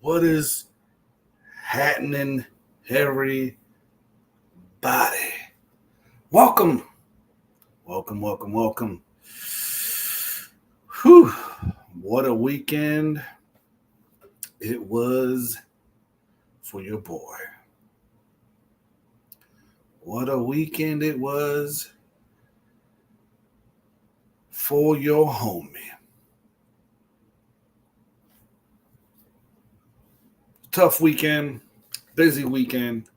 What is happening, everybody? Welcome. Whew. What a weekend it was for your boy. What a weekend it was for your homie. Tough weekend, busy weekend.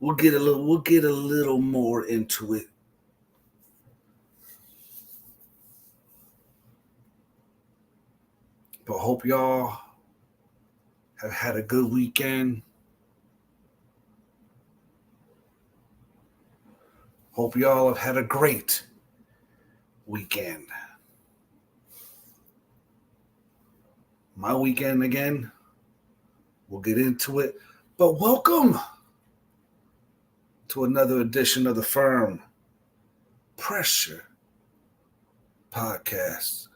We'll get a little more into it. But hope y'all have had a good weekend. Hope y'all have had a great weekend. My weekend again. We'll get into it. But welcome to another edition of the F.I.R.M Pressure Podcast.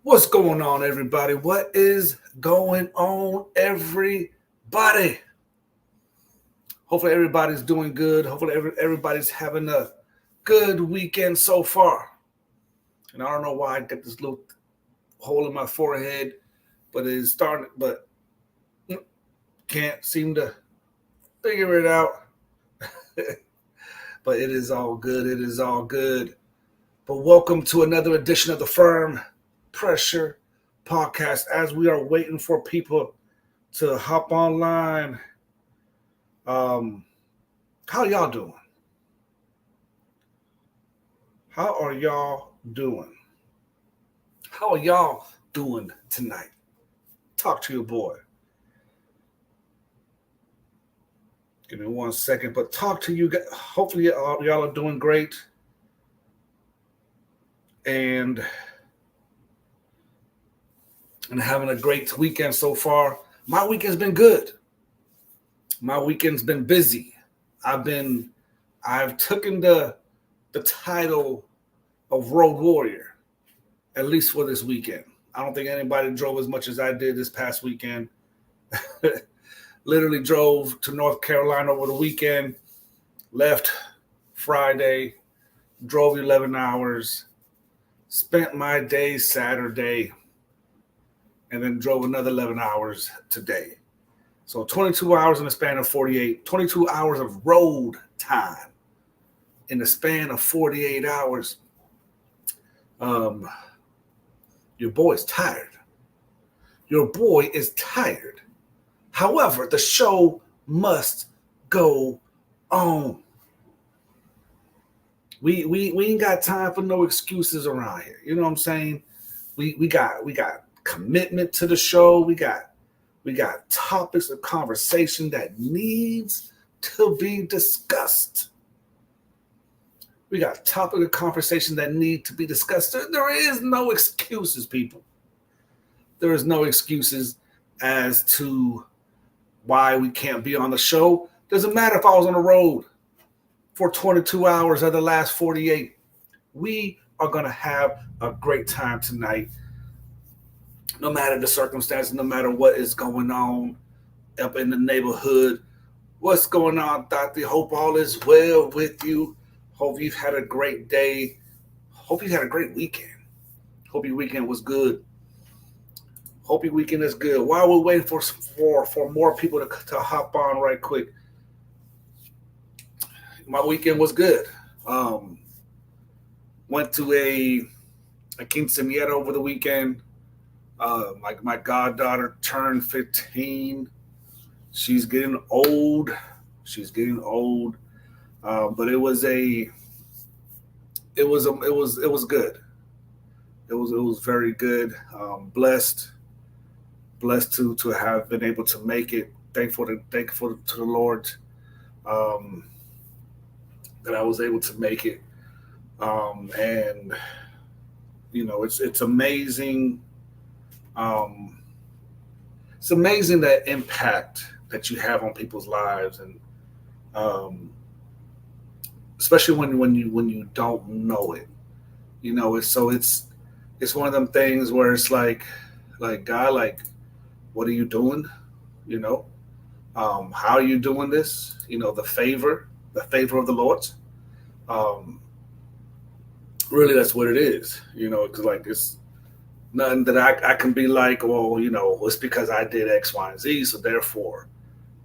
What's going on, everybody? What is going on, everybody? Hopefully everybody's doing good. Hopefully everybody's having a good weekend so far. And I don't know why I got this little hole in my forehead, but it is starting, but can't seem to figure it out. But it is all good. It is all good. But welcome to another edition of the F.I.R.M Pressure Podcast as we are waiting for people to hop online. How y'all doing? How are y'all doing? How are y'all doing tonight? Talk to your boy. Give me 1 second, but talk to you guys. Hopefully y'all are doing great. And having a great weekend so far. My weekend's been good. My weekend's been busy. I've taken the title of Road Warrior, at least for this weekend. I don't think anybody drove as much as I did this past weekend. Literally drove to North Carolina over the weekend, left Friday, drove 11 hours, spent my day Saturday, and then drove another 11 hours today. So 22 hours in the span of 48, 22 hours of road time in the span of 48 hours. Your boy's tired. Your boy is tired. However, the show must go on. We ain't got time for no excuses around here. You know what I'm saying? We got commitment to the show. We got topics of conversation that needs to be discussed. We got topic of conversation that need to be discussed. There is no excuses, people. There is no excuses as to why we can't be on the show. Doesn't matter if I was on the road for 22 hours of the last 48. We are going to have a great time tonight. No matter the circumstances, no matter what is going on up in the neighborhood. What's going on, Doctor? Hope all is well with you. Hope you've had a great day. Hope you had a great weekend. Hope your weekend was good. Hope your weekend is good. While we're waiting for more people to hop on right quick, my weekend was good. Went to a quinceañera over the weekend. Like my goddaughter turned 15. She's getting old. But it was good. It was very good. Blessed to have been able to make it. Thankful to the Lord that I was able to make it. And it's amazing. It's amazing that impact that you have on people's lives, and um, especially when you don't know it. It's one of them things where it's like God, like, what are you doing? You know, how are you doing this? The favor of the Lord. Um, really, that's what it is. Because like it's nothing that I can be like, well, it's because I did X, Y, and Z, so therefore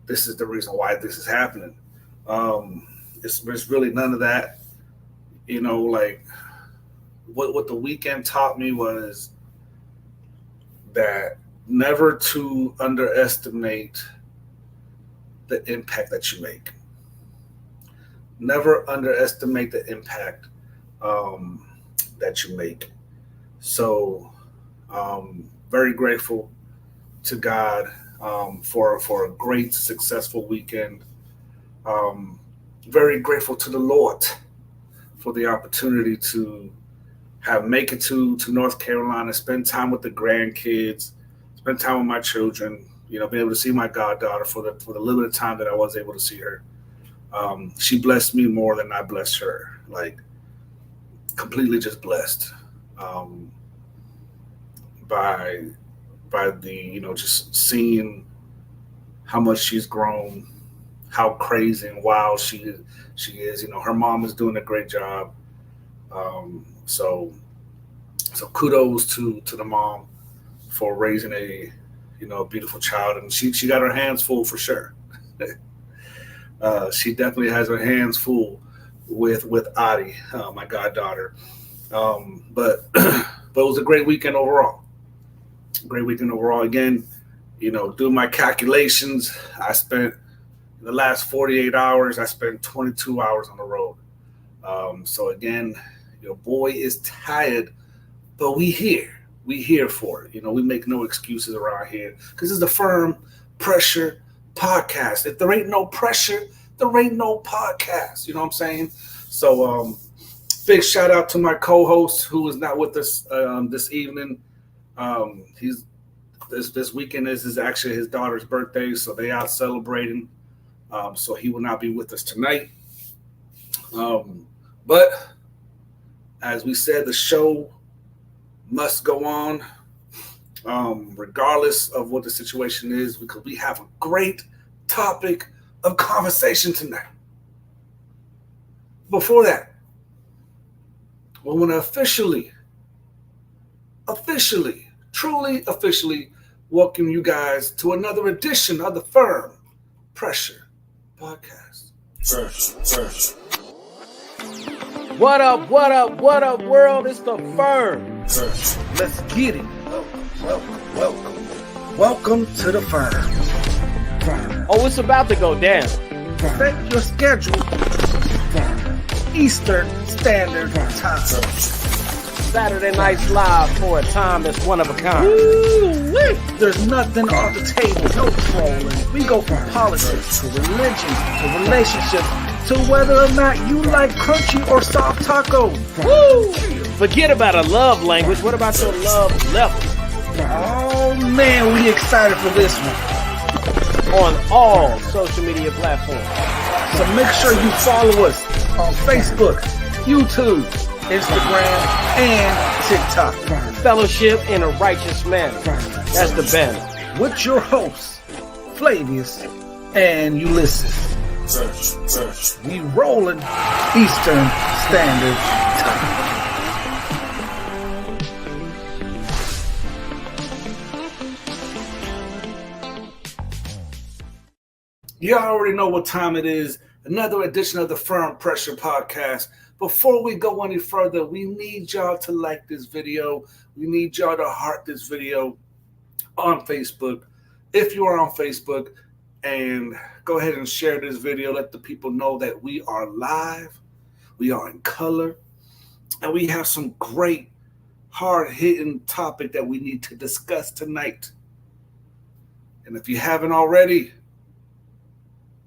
this is the reason why this is happening. Um, it's really none of that. Like what the weekend taught me was that never to underestimate the impact that you make. Never underestimate the impact um, that you make. So, very grateful to God for a great, successful weekend. Um, very grateful to the Lord for the opportunity to have make it to North Carolina, spend time with the grandkids, spend time with my children. Be able to see my goddaughter for the limited time that I was able to see her. She blessed me more than I blessed her. Like completely just blessed um, by the just seeing how much she's grown, how crazy and wild she is. Her mom is doing a great job. So kudos to the mom for raising a beautiful child, and she got her hands full for sure. She definitely has her hands full with Adi, my goddaughter. But but it was a great weekend overall. Great weekend overall. Again, doing my calculations, I spent the last 48 hours. I spent 22 hours on the road. So again, your boy is tired, but we here. We here for it. We make no excuses around here because it's the Firm Pressure Podcast. If there ain't no pressure, there ain't no podcast. You know what I'm saying? So big shout out to my co-host who is not with us this evening. He's this weekend is actually his daughter's birthday, so they out celebrating. So he will not be with us tonight. But as we said, the show must go on, regardless of what the situation is, because we have a great topic of conversation tonight. Before that, we want to truly officially welcome you guys to another edition of the Firm Pressure Podcast. Pressure. What up, world? It's the Firm. Let's get it. Welcome to the Firm. Oh, it's about to go down. Set your schedule. Eastern Standard Time. Saturday Nights Live for a time that's one of a kind. Woo-wee. There's nothing off the table, no trolling. We go from politics to religion to relationships to whether or not you like crunchy or soft taco. Woo! Forget about a love language. What about your love level? Oh man, we excited for this one. On all social media platforms. So make sure you follow us on Facebook, YouTube, Instagram, and TikTok. Fellowship in a righteous manner. That's the banner. With your hosts, Flavius and Ulysses. We rolling Eastern Standard Time. You already know what time it is. Another edition of the Firm Pressure Podcast. Before we go any further, we need y'all to like this video. We need y'all to heart this video on Facebook. If you are on Facebook, and go ahead and share this video. Let the people know that we are live. We are in color. And we have some great, hard-hitting topic that we need to discuss tonight. And if you haven't already,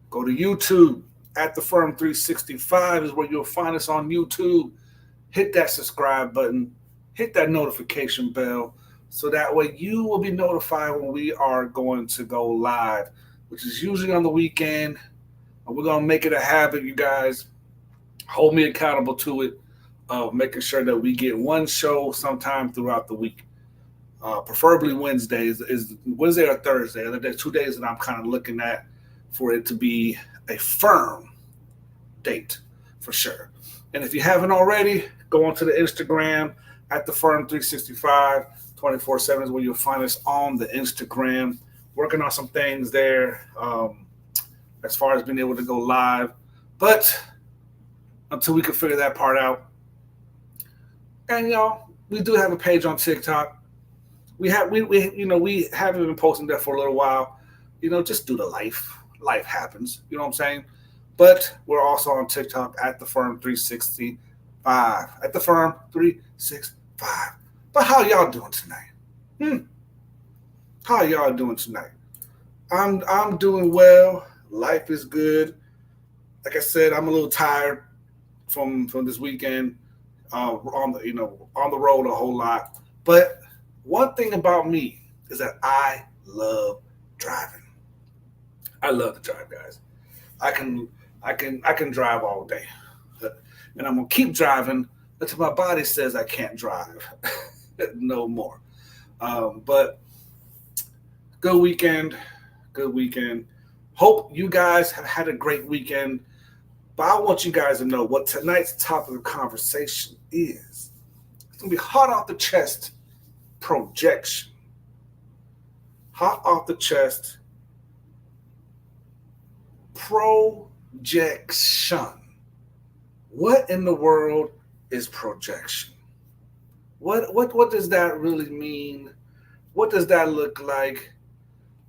go to YouTube. At the Firm 365 is where you'll find us on YouTube. Hit that subscribe button. hit that notification bell so that way you will be notified when we are going to go live, which is usually on the weekend. And we're going to make it a habit, you guys. Hold me accountable to it, making sure that we get one show sometime throughout the week. Preferably Wednesdays is Wednesday or Thursday. There's 2 days that I'm kind of looking at for it to be a firm date for sure. And if you haven't already, go onto the Instagram at the F.I.R.M 365 24/7 is where you'll find us on the Instagram. Working on some things there as far as being able to go live, but until we can figure that part out. And we do have a page on TikTok. We haven't been posting there for a little while. Just due to life. Life happens. You know what I'm saying? But we're also on TikTok at the F.I.R.M 365. At the F.I.R.M 365. But how y'all doing tonight? How y'all doing tonight? I'm doing well. Life is good. Like I said, I'm a little tired from this weekend. On the road a whole lot. But one thing about me is that I love driving. I love to drive, guys. I can drive all day, and I'm gonna keep driving until my body says I can't drive no more. But good weekend, good weekend. Hope you guys have had a great weekend. But I want you guys to know what tonight's topic of conversation is. It's gonna be hot off the chest projection. Hot off the chest projection. What in the world is projection? What does that really mean? What does that look like?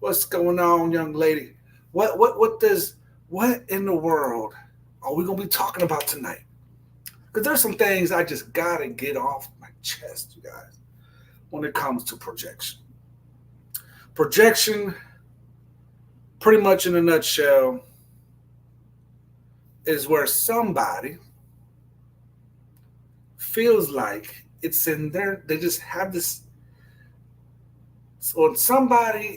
What's going on, young lady? What in the world are we gonna be talking about tonight? Because there's some things I just gotta get off my chest, you guys, when it comes to projection. Projection, pretty much in a nutshell, is where somebody feels like it's in there. They just have this. So when somebody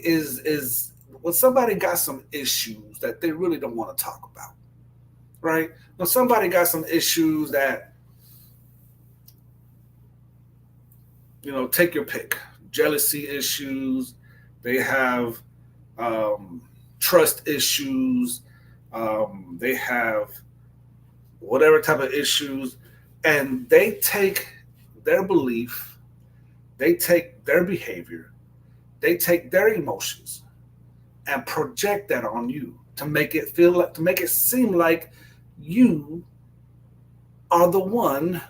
when somebody got some issues that they really don't want to talk about, right? When somebody got some issues that, take your pick, jealousy issues, they have trust issues, they have whatever type of issues, and they take their belief, they take their behavior, they take their emotions and project that on you to make it seem like you are the one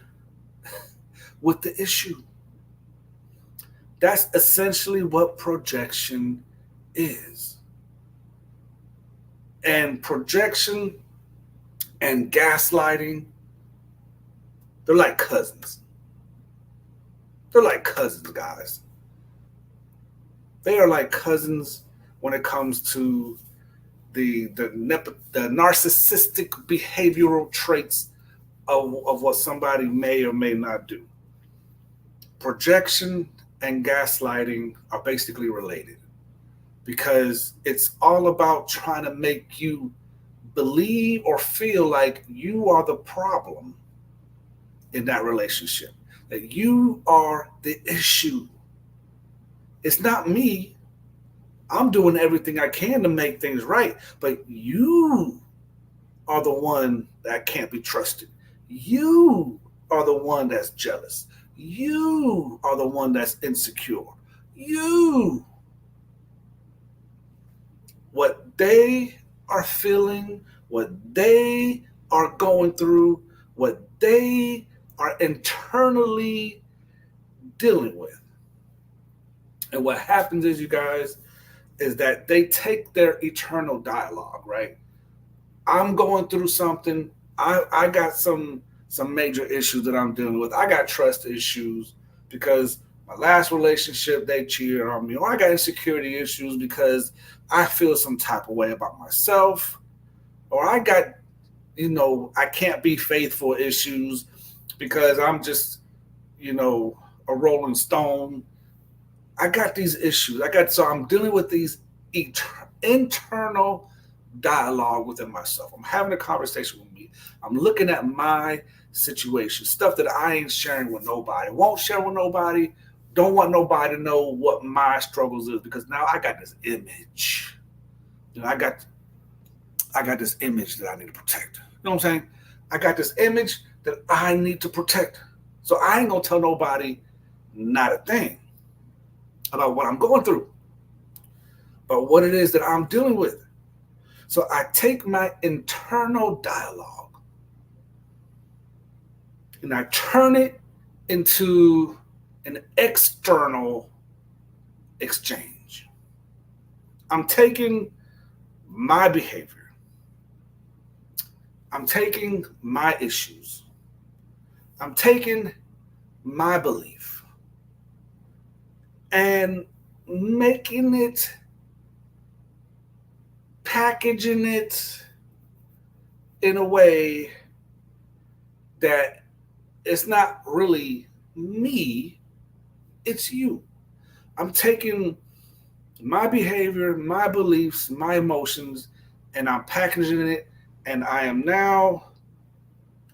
with the issue. That's essentially what projection is. And projection and gaslighting, they're like cousins. They're like cousins, guys. They are like cousins when it comes to the narcissistic behavioral traits of what somebody may or may not do. Projection and gaslighting are basically related because it's all about trying to make you believe or feel like you are the problem in that relationship, that you are the issue. It's not me. I'm doing everything I can to make things right, but you are the one that can't be trusted. You are the one that's jealous. You are the one that's insecure. You. What they are feeling, what they are going through, what they are internally dealing with. And what happens is, you guys, is that they take their eternal dialogue, right? I'm going through something. I got some major issues that I'm dealing with. I got trust issues because my last relationship, they cheated on me. Or I got insecurity issues because I feel some type of way about myself. Or I got, I can't be faithful issues because I'm just, a Rolling Stone. I got these issues. So I'm dealing with these internal dialogue within myself. I'm having a conversation with me. I'm looking at my situation, stuff that I ain't sharing with nobody, won't share with nobody, don't want nobody to know what my struggles is, because now I got this image. You know, I got this image that I need to protect. You know what I'm saying? I got this image that I need to protect. So I ain't gonna tell nobody not a thing about what I'm going through, but what it is that I'm dealing with. So I take my internal dialogue and I turn it into an external exchange. I'm taking my behavior, I'm taking my issues, I'm taking my belief and making it, packaging it in a way that it's not really me, it's you. I'm taking my behavior, my beliefs, my emotions, and I'm packaging it, and I am now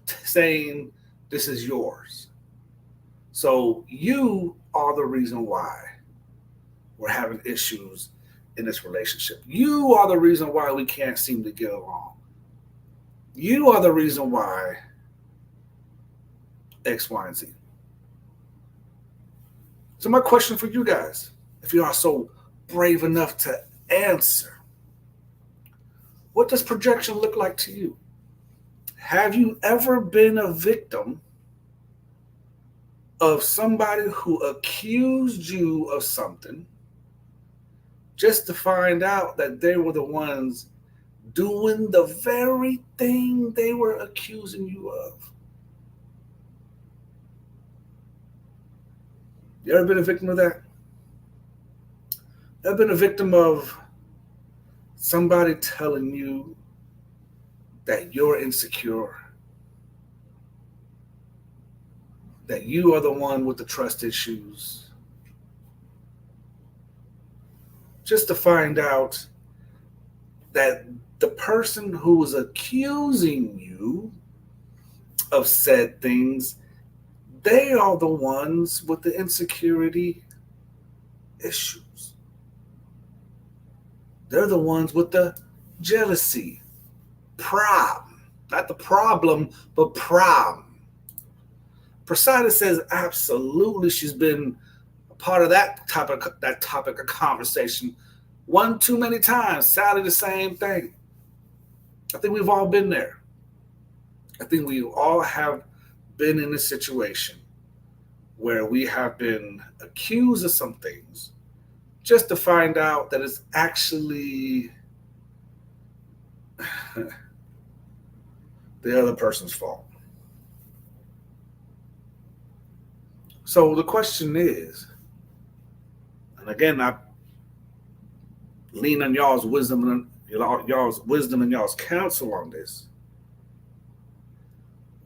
saying, this is yours. So you are the reason why we're having issues in this relationship. You are the reason why we can't seem to get along. You are the reason why X, Y, and Z. So my question for you guys, if you are so brave enough to answer, what does projection look like to you? Have you ever been a victim of somebody who accused you of something just to find out that they were the ones doing the very thing they were accusing you of? You ever been a victim of that? Ever been a victim of somebody telling you that you're insecure, that you are the one with the trust issues, just to find out that the person who was accusing you of said things, they are the ones with the insecurity issues. They're the ones with the jealousy, problem, not the problem, but problem. Prasada says absolutely she's been a part of that topic of conversation one too many times. Sally, the same thing. I think we've all been there. I think we all have been in a situation where we have been accused of some things just to find out that it's actually the other person's fault. So the question is, and again, I lean on y'all's wisdom and y'all's counsel on this.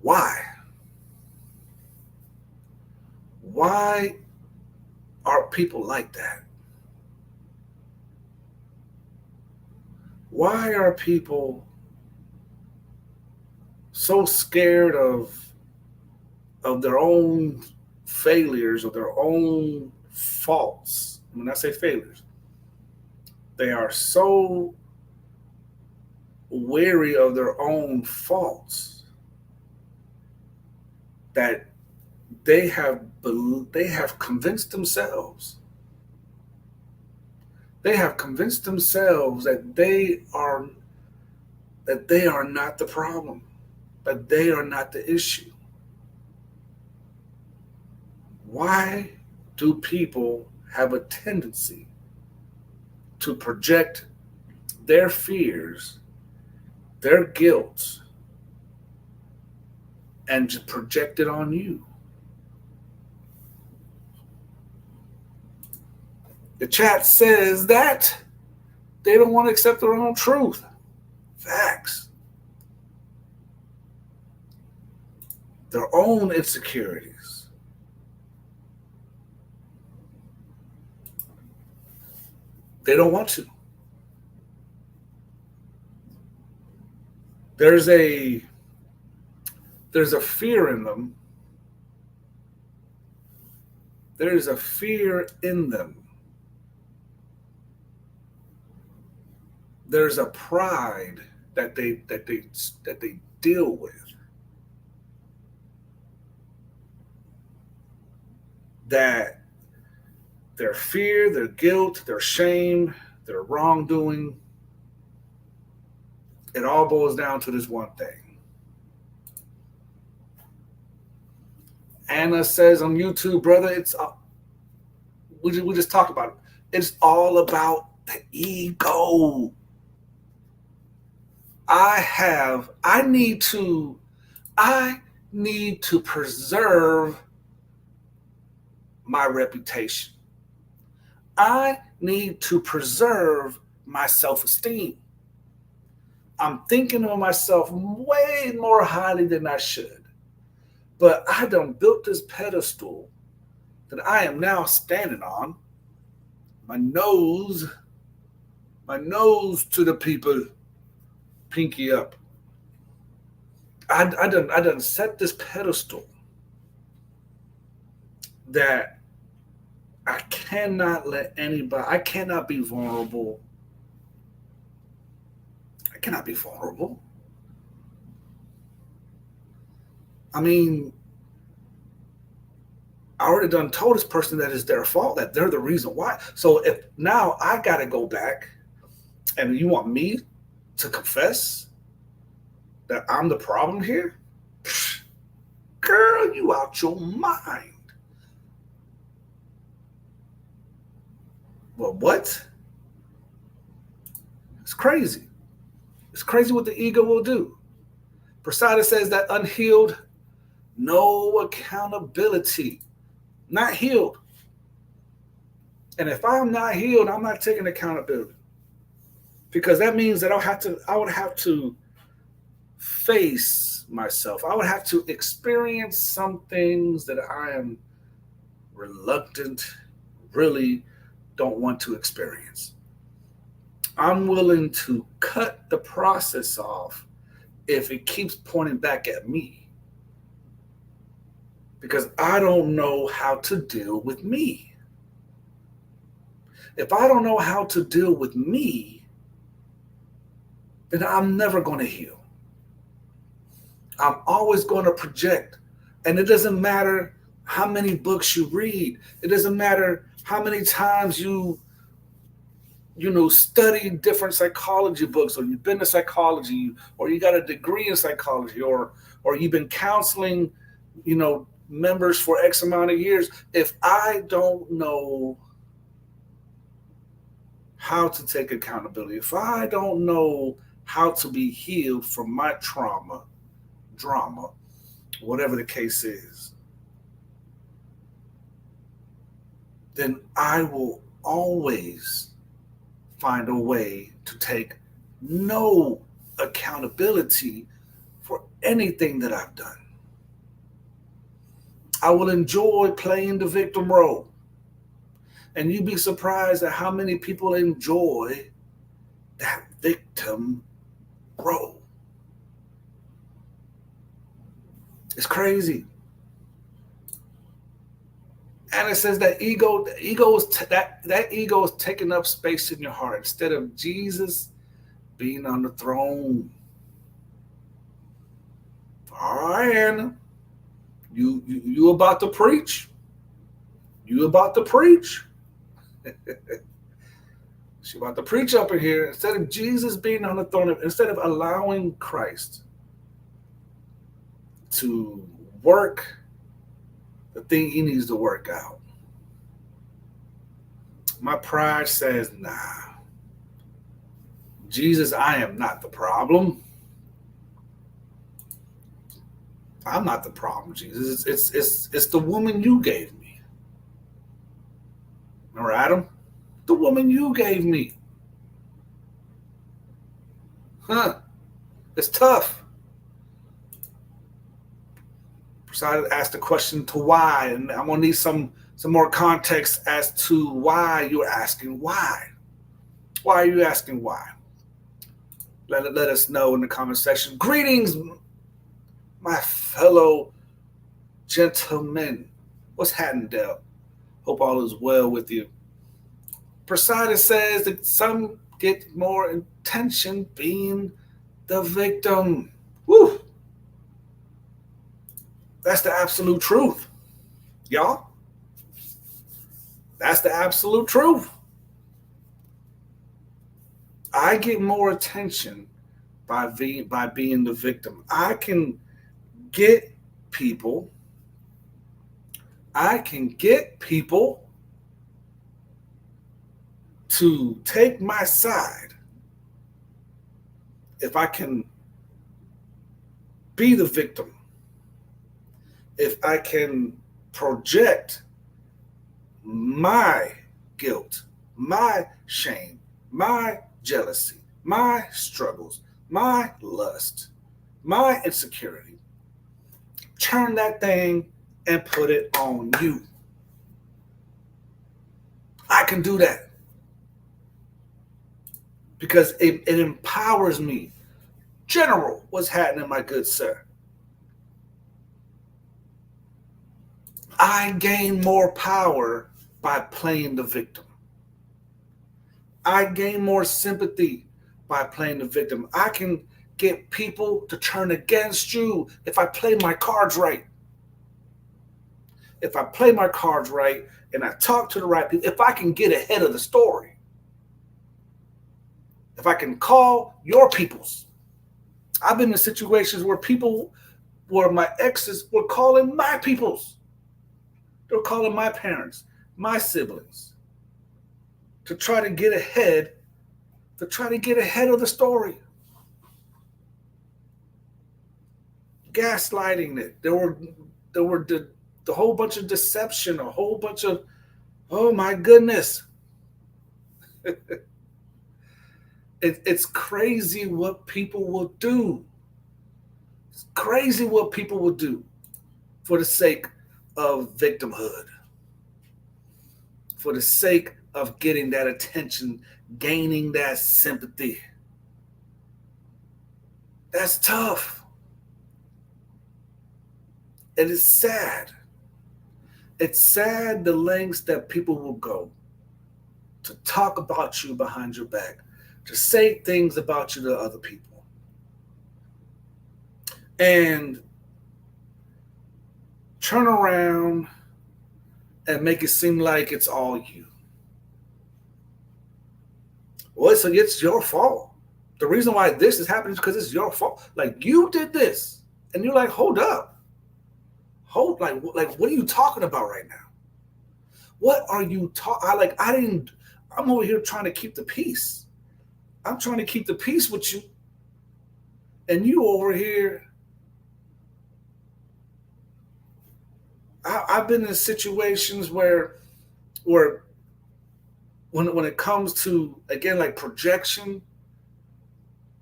Why? Why are people like that? Why are people so scared of their own failures or their own faults? When I say failures, they are so wary of their own faults that they have convinced themselves that they are not the problem, that they are not the issue. Why do people have a tendency to project their fears, their guilt, and to project it on you? The chat says that they don't want to accept their own truth. Facts. Their own insecurities. They don't want to. There's a fear in them. There is a fear in them. There's a pride that they deal with. That their fear, their guilt, their shame, their wrongdoing, it all boils down to this one thing. Anna says on YouTube, brother, we just talked about it. It's all about the ego. I need to preserve my reputation. I need to preserve my self-esteem. I'm thinking of myself way more highly than I should. But I done built this pedestal that I am now standing on. My nose to the people, pinky up. I done set this pedestal that I cannot let anybody, I cannot be vulnerable. I cannot be vulnerable. I mean, I already done told this person that it's their fault, that they're the reason why. So if now I got to go back and you want me to confess that I'm the problem here? Girl, you out your mind. Well, what? It's crazy. It's crazy what the ego will do. Prasada says that unhealed, no accountability. Not healed. And if I'm not healed, I'm not taking accountability. Because that means that I would have to face myself. I would have to experience some things that I am reluctant, really don't want to experience. I'm willing to cut the process off if it keeps pointing back at me. Because I don't know how to deal with me. If I don't know how to deal with me, then I'm never going to heal. I'm always going to project. And it doesn't matter how many books you read. It doesn't matter how many times you study different psychology books, or you've been to psychology, or you got a degree in psychology, or you've been counseling, members for X amount of years. If I don't know how to take accountability, if I don't know how to be healed from my trauma, drama, whatever the case is, then I will always find a way to take no accountability for anything that I've done. I will enjoy playing the victim role. And you'd be surprised at how many people enjoy that victim role. It's crazy. And it says that ego is taking up space in your heart instead of Jesus being on the throne. All right, Anna. You about to preach? You about to preach? She about to preach up in here. Instead of Jesus being on the throne, instead of allowing Christ to work the thing he needs to work out, my pride says, nah. Jesus, I am not the problem. I'm not the problem, Jesus. It's the woman you gave me. Remember Adam? The woman you gave me. It's tough. Prasad asked the question to why, and I'm gonna need some more context as to why you're asking why. Why are you asking why? Let us know in the comment section. Greetings, my fellow gentlemen. What's happening, Dale? Hope all is well with you. Poseidon says that some get more attention being the victim. Woo! That's the absolute truth, y'all. That's the absolute truth. I get more attention by being the victim. I can get people. I can get people to take my side if I can be the victim. If I can project my guilt, my shame, my jealousy, my struggles, my lust, my insecurity, turn that thing and put it on you. I can do that because it empowers me. General, what's happening, my good sir? I gain more power by playing the victim. I gain more sympathy by playing the victim. I can get people to turn against you if I play my cards right. If I play my cards right and I talk to the right people, if I can get ahead of the story, if I can call your peoples. I've been in situations where my exes were calling my peoples. They're calling my parents, my siblings, to try to get ahead of the story. Gaslighting it. There were the whole bunch of deception, a whole bunch of, oh my goodness. It's crazy what people will do. It's crazy what people will do for the sake of victimhood, for the sake of getting that attention, gaining that sympathy. That's tough. It is sad. It's sad the lengths that people will go to talk about you behind your back, to say things about you to other people. And turn around and make it seem like it's all you. Well, so it's your fault. The reason why this is happening is because it's your fault. Like, you did this. And you're like, hold up. Like what are you talking about right now? What are you talking? I'm over here trying to keep the peace. I'm trying to keep the peace with you. And you over here. I've been in situations where when it comes to, again, like projection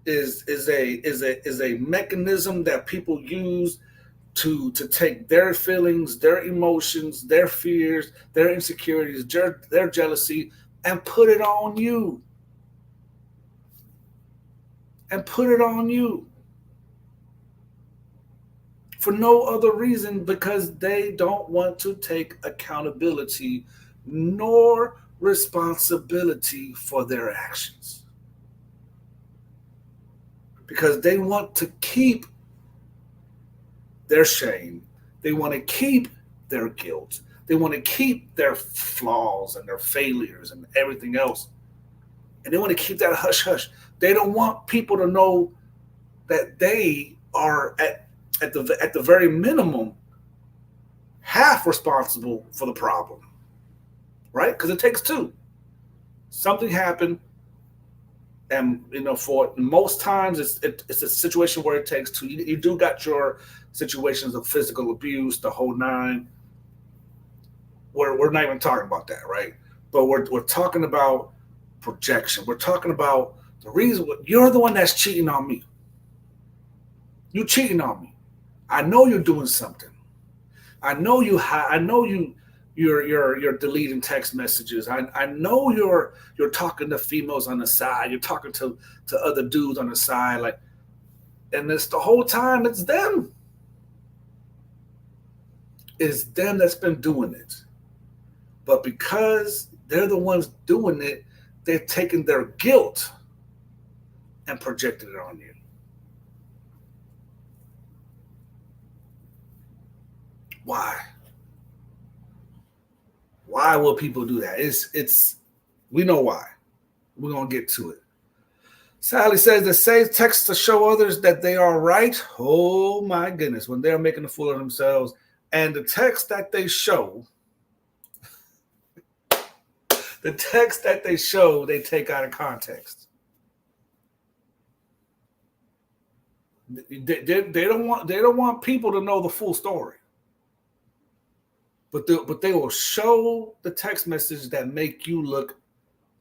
is a mechanism that people use to take their feelings, their emotions, their fears, their insecurities, their jealousy, and put it on you. And put it on you. For no other reason, because they don't want to take accountability nor responsibility for their actions. Because they want to keep their shame. They want to keep their guilt. They want to keep their flaws and their failures and everything else. And they want to keep that hush hush. They don't want people to know that they are at the very minimum half responsible for the problem. Right? Because it takes two. Something happened, and for most times it's a situation where it takes two. You do got your situations of physical abuse, the whole nine. We're not even talking about that, right? But we're talking about projection. We're talking about the reason you're the one that's cheating on me. You cheating on me. I know you're doing something. I know you you're deleting text messages. I know you're talking to females on the side. You're talking to other dudes on the side, like, and it's the whole time it's them. It's them that's been doing it. But because they're the ones doing it, they've taken their guilt and projected it on you. Why? Why will people do that? It's we know why. We're gonna get to it. Sally says the same text to show others that they are right. Oh my goodness, when they're making a fool of themselves, and the text that they show, they take out of context. They don't want people to know the full story. But they will show the text message that make you look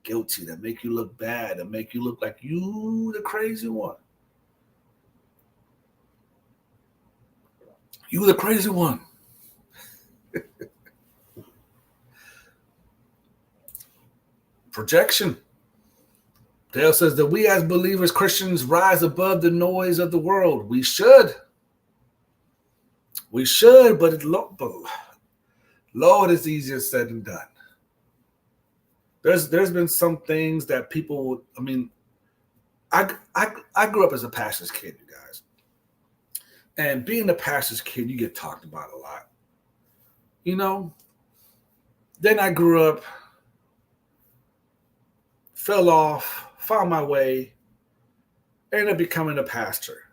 guilty, that make you look bad, that make you look like you the crazy one. You the crazy one. Projection. Dale says that we as believers, Christians, rise above the noise of the world. We should. We should, but Lord, it's easier said than done. There's been some things that people, I mean, I grew up as a pastor's kid, you guys. And being a pastor's kid, you get talked about a lot. You know? Then I grew up, fell off, found my way, ended up becoming a pastor.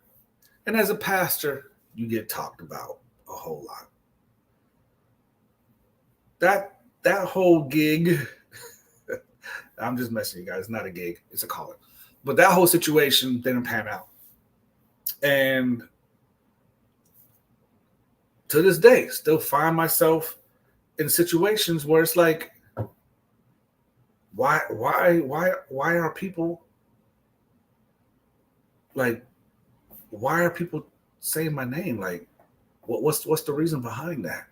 And as a pastor, you get talked about a whole lot. That whole gig, I'm just messing you guys, it's not a gig, it's a calling. But that whole situation didn't pan out. And to this day, still find myself in situations where it's like, why are people like, why are people saying my name? Like, what's the reason behind that?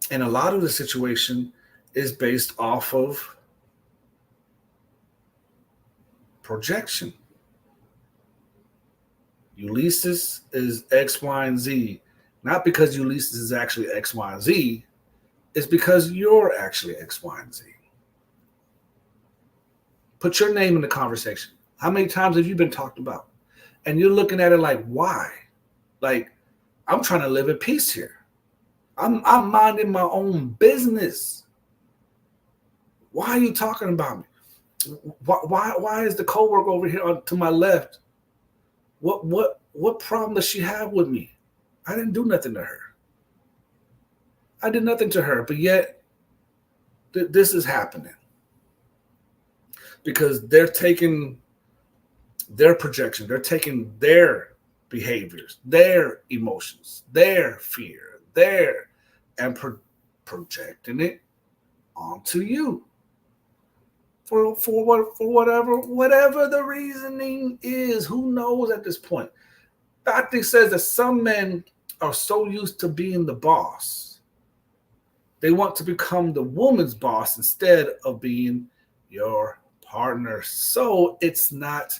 And a lot of the situation is based off of projection. Ulysses is X, Y, and Z. Not because Ulysses is actually X, Y, and Z. It's because you're actually X, Y, and Z. Put your name in the conversation. How many times have you been talked about? And you're looking at it like, why? Like, I'm trying to live in peace here. I'm minding my own business. Why are you talking about me? Why is the coworker over here to my left? What problem does she have with me? I didn't do nothing to her. I did nothing to her, but yet this is happening because they're taking their projection, they're taking their behaviors, their emotions, their fear, and projecting it onto you for whatever the reasoning is. Who knows at this point? Doctor says that some men are so used to being the boss, they want to become the woman's boss instead of being your partner. So it's not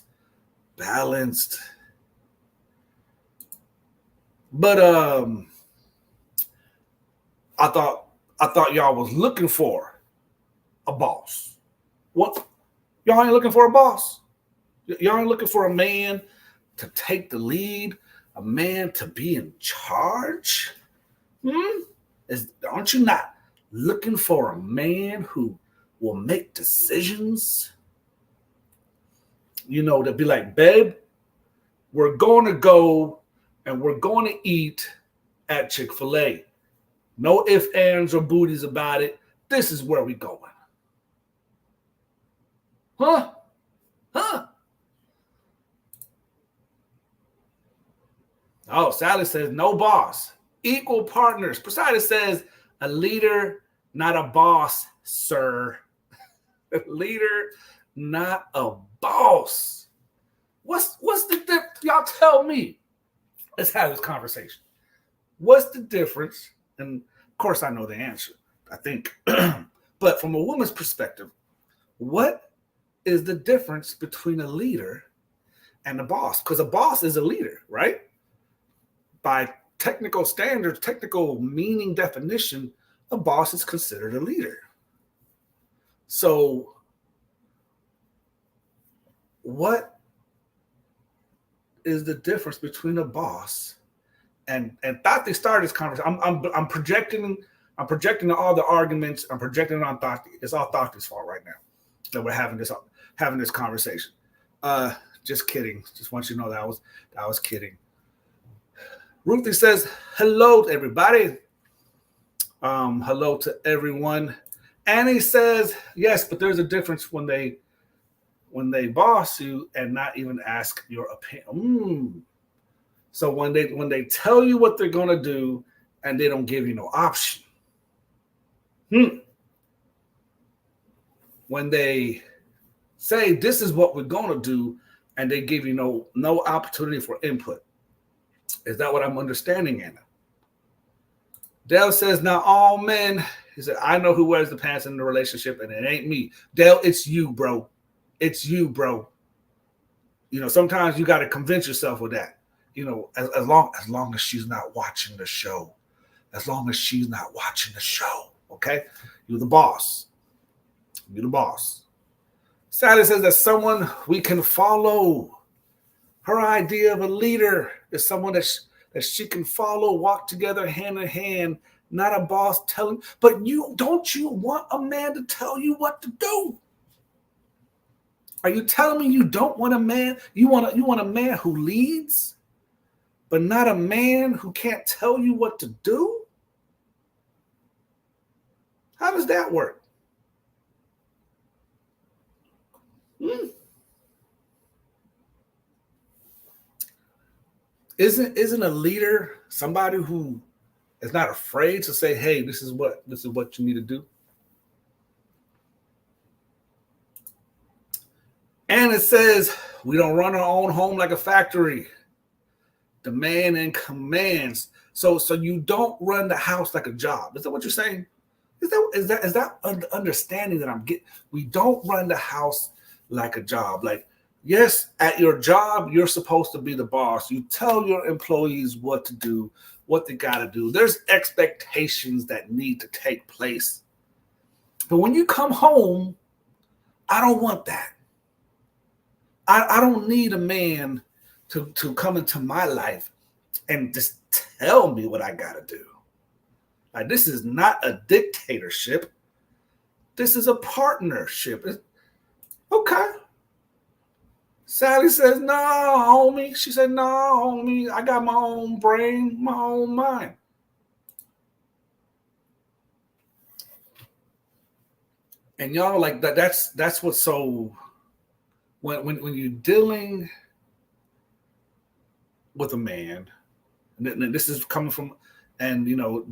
balanced. But I thought y'all was looking for a boss. What? Y'all ain't looking for a boss. Y'all ain't looking for a man to take the lead, a man to be in charge. Aren't you not looking for a man who will make decisions? You know, to be like, babe, we're going to go and we're going to eat at Chick-fil-A. No ifs, ands, or booties about it. This is where we going. Huh? Oh, Sally says, no boss. Equal partners. Poseidon says, a leader, not a boss, sir. A leader, not a boss. What's the difference? Y'all tell me. Let's have this conversation. What's the difference? And Of course, I know the answer, I think. But from a woman's perspective, what is the difference between a leader and a boss? Because a boss is a leader, right? By technical standards, technical meaning definition, a boss is considered a leader. So, what is the difference between a boss and Tati started this conversation? I'm projecting all the arguments. I'm projecting it on Tati. It's all Tati's fault right now that we're having this conversation. Just kidding. Just want you to know that I was kidding. Ruthie says hello to everybody. Hello to everyone. Annie says yes, but there's a difference when they boss you and not even ask your opinion. So when they tell you what they're gonna do and they don't give you no option. When they say this is what we're gonna do and they give you no opportunity for input. Is that what I'm understanding, Anna? Dale says, now all men, he said, I know who wears the pants in the relationship and it ain't me. Dale, it's you, bro. It's you, bro. Sometimes you got to convince yourself with that. As long as she's not watching the show. As long as she's not watching the show, okay? You're the boss. You're the boss. Sally says that someone we can follow. Her idea of a leader is someone that she can follow, walk together hand in hand, not a boss telling. But don't you want a man to tell you what to do? Are you telling me you don't want a man? You want a man who leads, but not a man who can't tell you what to do? How does that work? Isn't a leader somebody who is not afraid to say, hey, this is what you need to do? And it says we don't run our own home like a factory. Demand and commands. So you don't run the house like a job. Is that what you're saying? Is that understanding that I'm getting? We don't run the house like a job. Like, yes, at your job, you're supposed to be the boss. You tell your employees what to do, what they got to do. There's expectations that need to take place. But when you come home, I don't want that. I don't need a man to come into my life and just tell me what I got to do. Like, this is not a dictatorship. This is a partnership. Okay. Sally says, no, homie. She said, no, homie. I got my own brain, my own mind. And y'all, like that's what's so when you're dealing with a man, and this is coming from, and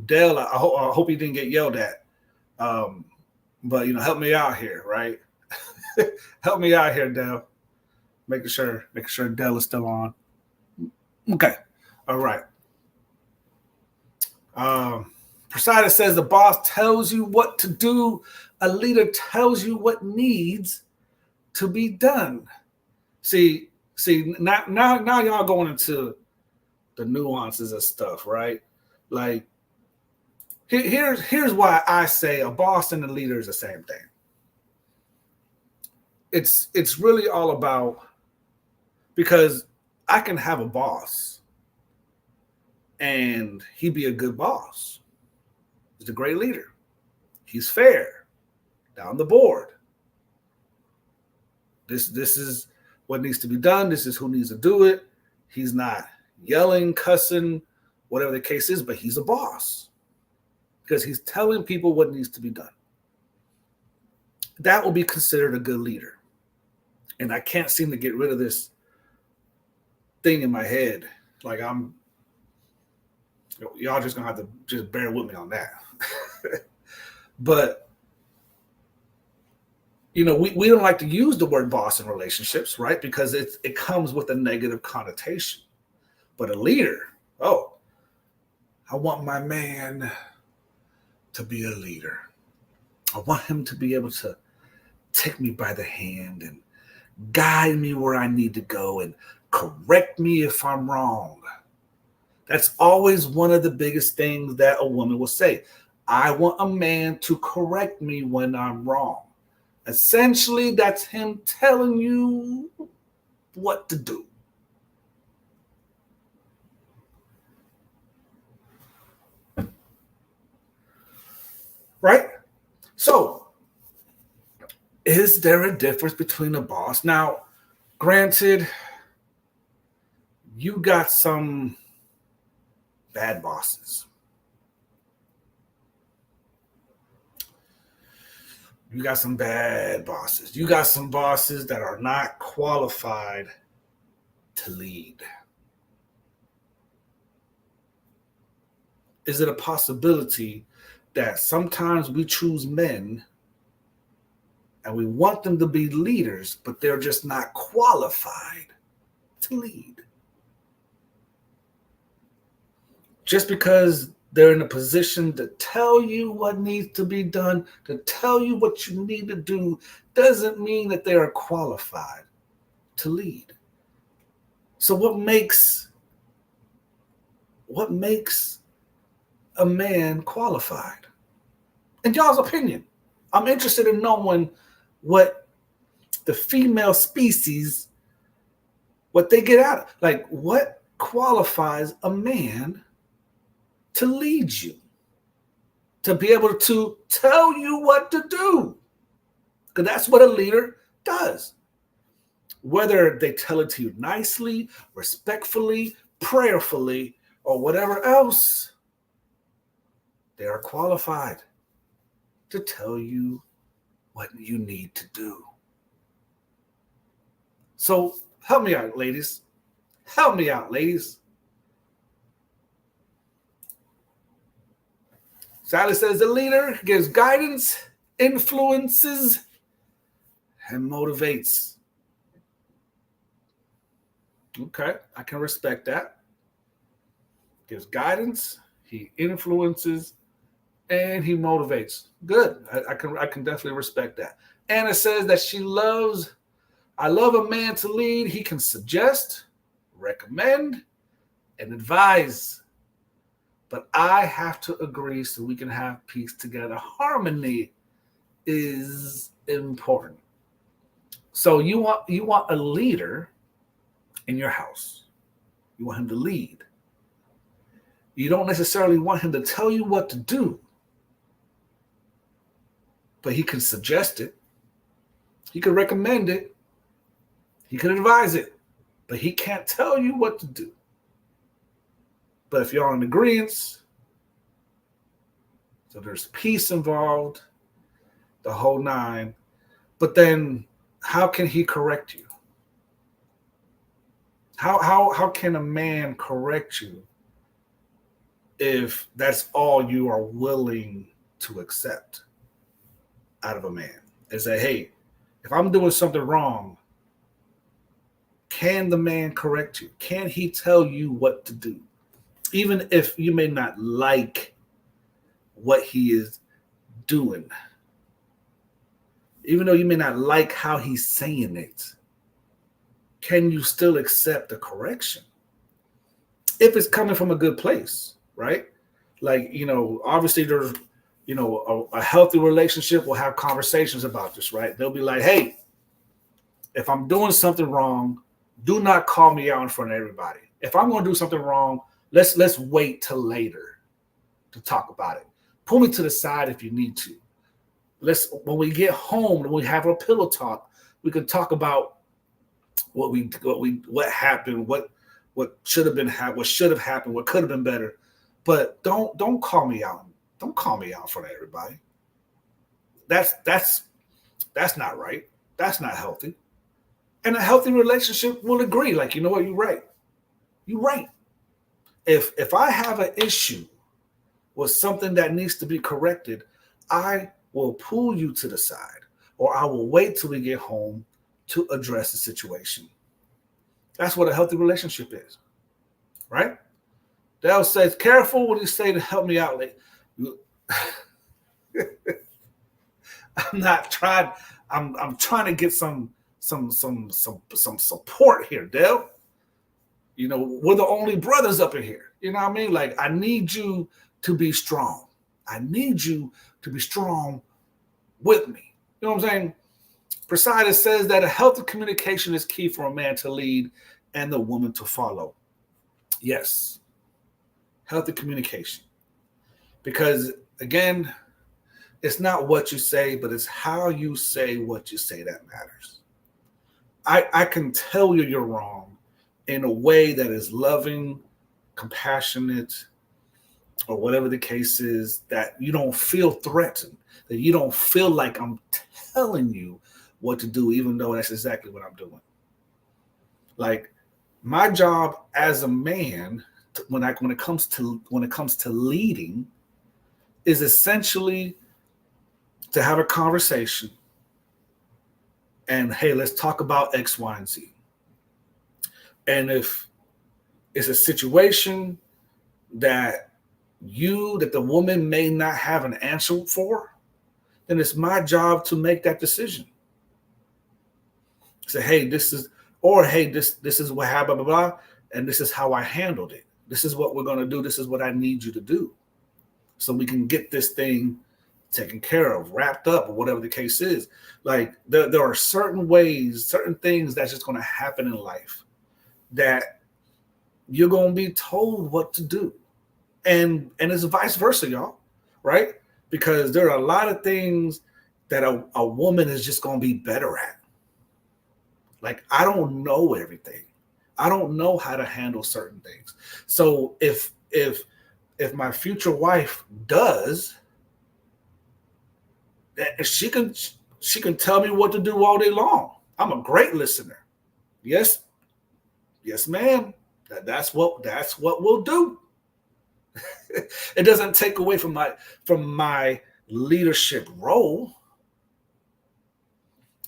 Dale, I hope he didn't get yelled at. But help me out here, right? Help me out here, Dale. Making sure Dell is still on. Okay. All right. Prasada says the boss tells you what to do. A leader tells you what needs to be done. See, now y'all going into the nuances of stuff, right? Like, here's why I say a boss and a leader is the same thing. It's really all about, because I can have a boss and he be a good boss. He's a great leader. He's fair down the board. This is what needs to be done. This is who needs to do it. He's not yelling, cussing, whatever the case is, but he's a boss because he's telling people what needs to be done. That will be considered a good leader. And I can't seem to get rid of this thing in my head. Like, y'all just gonna have to just bear with me on that. But we don't like to use the word boss in relationships, right? Because it comes with a negative connotation. But a leader, I want my man to be a leader. I want him to be able to take me by the hand and guide me where I need to go and correct me if I'm wrong. That's always one of the biggest things that a woman will say. I want a man to correct me when I'm wrong. Essentially, that's him telling you what to do. Right? So, is there a difference between a boss? Now, granted, you got some bad bosses. You got some bad bosses. You got some bosses that are not qualified to lead. Is it a possibility that sometimes we choose men and we want them to be leaders, but they're just not qualified to lead? Just because they're in a position to tell you what needs to be done, to tell you what you need to do, doesn't mean that they are qualified to lead. So what makes a man qualified? In y'all's opinion, I'm interested in knowing what the female species, what they get out of. Like, what qualifies a man to lead you, to be able to tell you what to do? Because that's what a leader does. Whether they tell it to you nicely, respectfully, prayerfully, or whatever else, they are qualified to tell you what you need to do. So help me out, ladies. Help me out, ladies. Sally says the leader gives guidance, influences, and motivates. Okay, I can respect that. Gives guidance, he influences, and he motivates. Good. I can definitely respect that. Anna says that I love a man to lead. He can suggest, recommend, and advise. But I have to agree so we can have peace together. Harmony is important. So you want a leader in your house. You want him to lead. You don't necessarily want him to tell you what to do, but he can suggest it. He can recommend it. He can advise it, but he can't tell you what to do. But if you're in agreement, so there's peace involved, the whole nine, but then how can he correct you? How can a man correct you if that's all you are willing to accept out of a man? And say, hey, if I'm doing something wrong, can the man correct you? Can he tell you what to do? Even if you may not like what he is doing, even though you may not like how he's saying it, can you still accept the correction? If it's coming from a good place, right? Like, obviously there's, a healthy relationship will have conversations about this, right? They'll be like, hey, if I'm doing something wrong, do not call me out in front of everybody. If I'm going to do something wrong, let's wait till later to talk about it. Pull me to the side if you need to. When we get home, when we have our pillow talk, we can talk about what happened, what should have been what should have happened, what could have been better. But don't call me out. Don't call me out in front of everybody. That's not right. That's not healthy. And a healthy relationship will agree. Like, you know what, you're right. You're right. If I have an issue with something that needs to be corrected, I will pull you to the side, or I will wait till we get home to address the situation. That's what a healthy relationship is, right? Dale says, careful when you say to help me out. I'm not trying. I'm trying to get some support here, Dale. You know, we're the only brothers up in here. You know what I mean? Like, I need you to be strong. I need you to be strong with me. You know what I'm saying? Prasada says that a healthy communication is key for a man to lead and the woman to follow. Yes, healthy communication. Because again, it's not what you say, but it's how you say what you say that matters. I can tell you're wrong in a way that is loving, compassionate, or whatever the case is, that you don't feel threatened, that you don't feel like I'm telling you what to do, even though that's exactly what I'm doing. Like, my job as a man, when it comes to leading, is essentially to have a conversation and, hey, let's talk about X, Y, and Z. And if it's a situation that the woman may not have an answer for, then it's my job to make that decision. Say, hey, this is what happened, blah, blah, blah, and this is how I handled it. This is what we're going to do. This is what I need you to do, so we can get this thing taken care of, wrapped up, or whatever the case is. Like, there are certain ways, certain things that's just going to happen in life that you're going to be told what to do. And it's vice versa, y'all, right? Because there are a lot of things that a woman is just going to be better at. Like, I don't know everything. I don't know how to handle certain things. So if my future wife does, she can tell me what to do all day long. I'm a great listener. Yes, ma'am. That's what we'll do. It doesn't take away from my leadership role.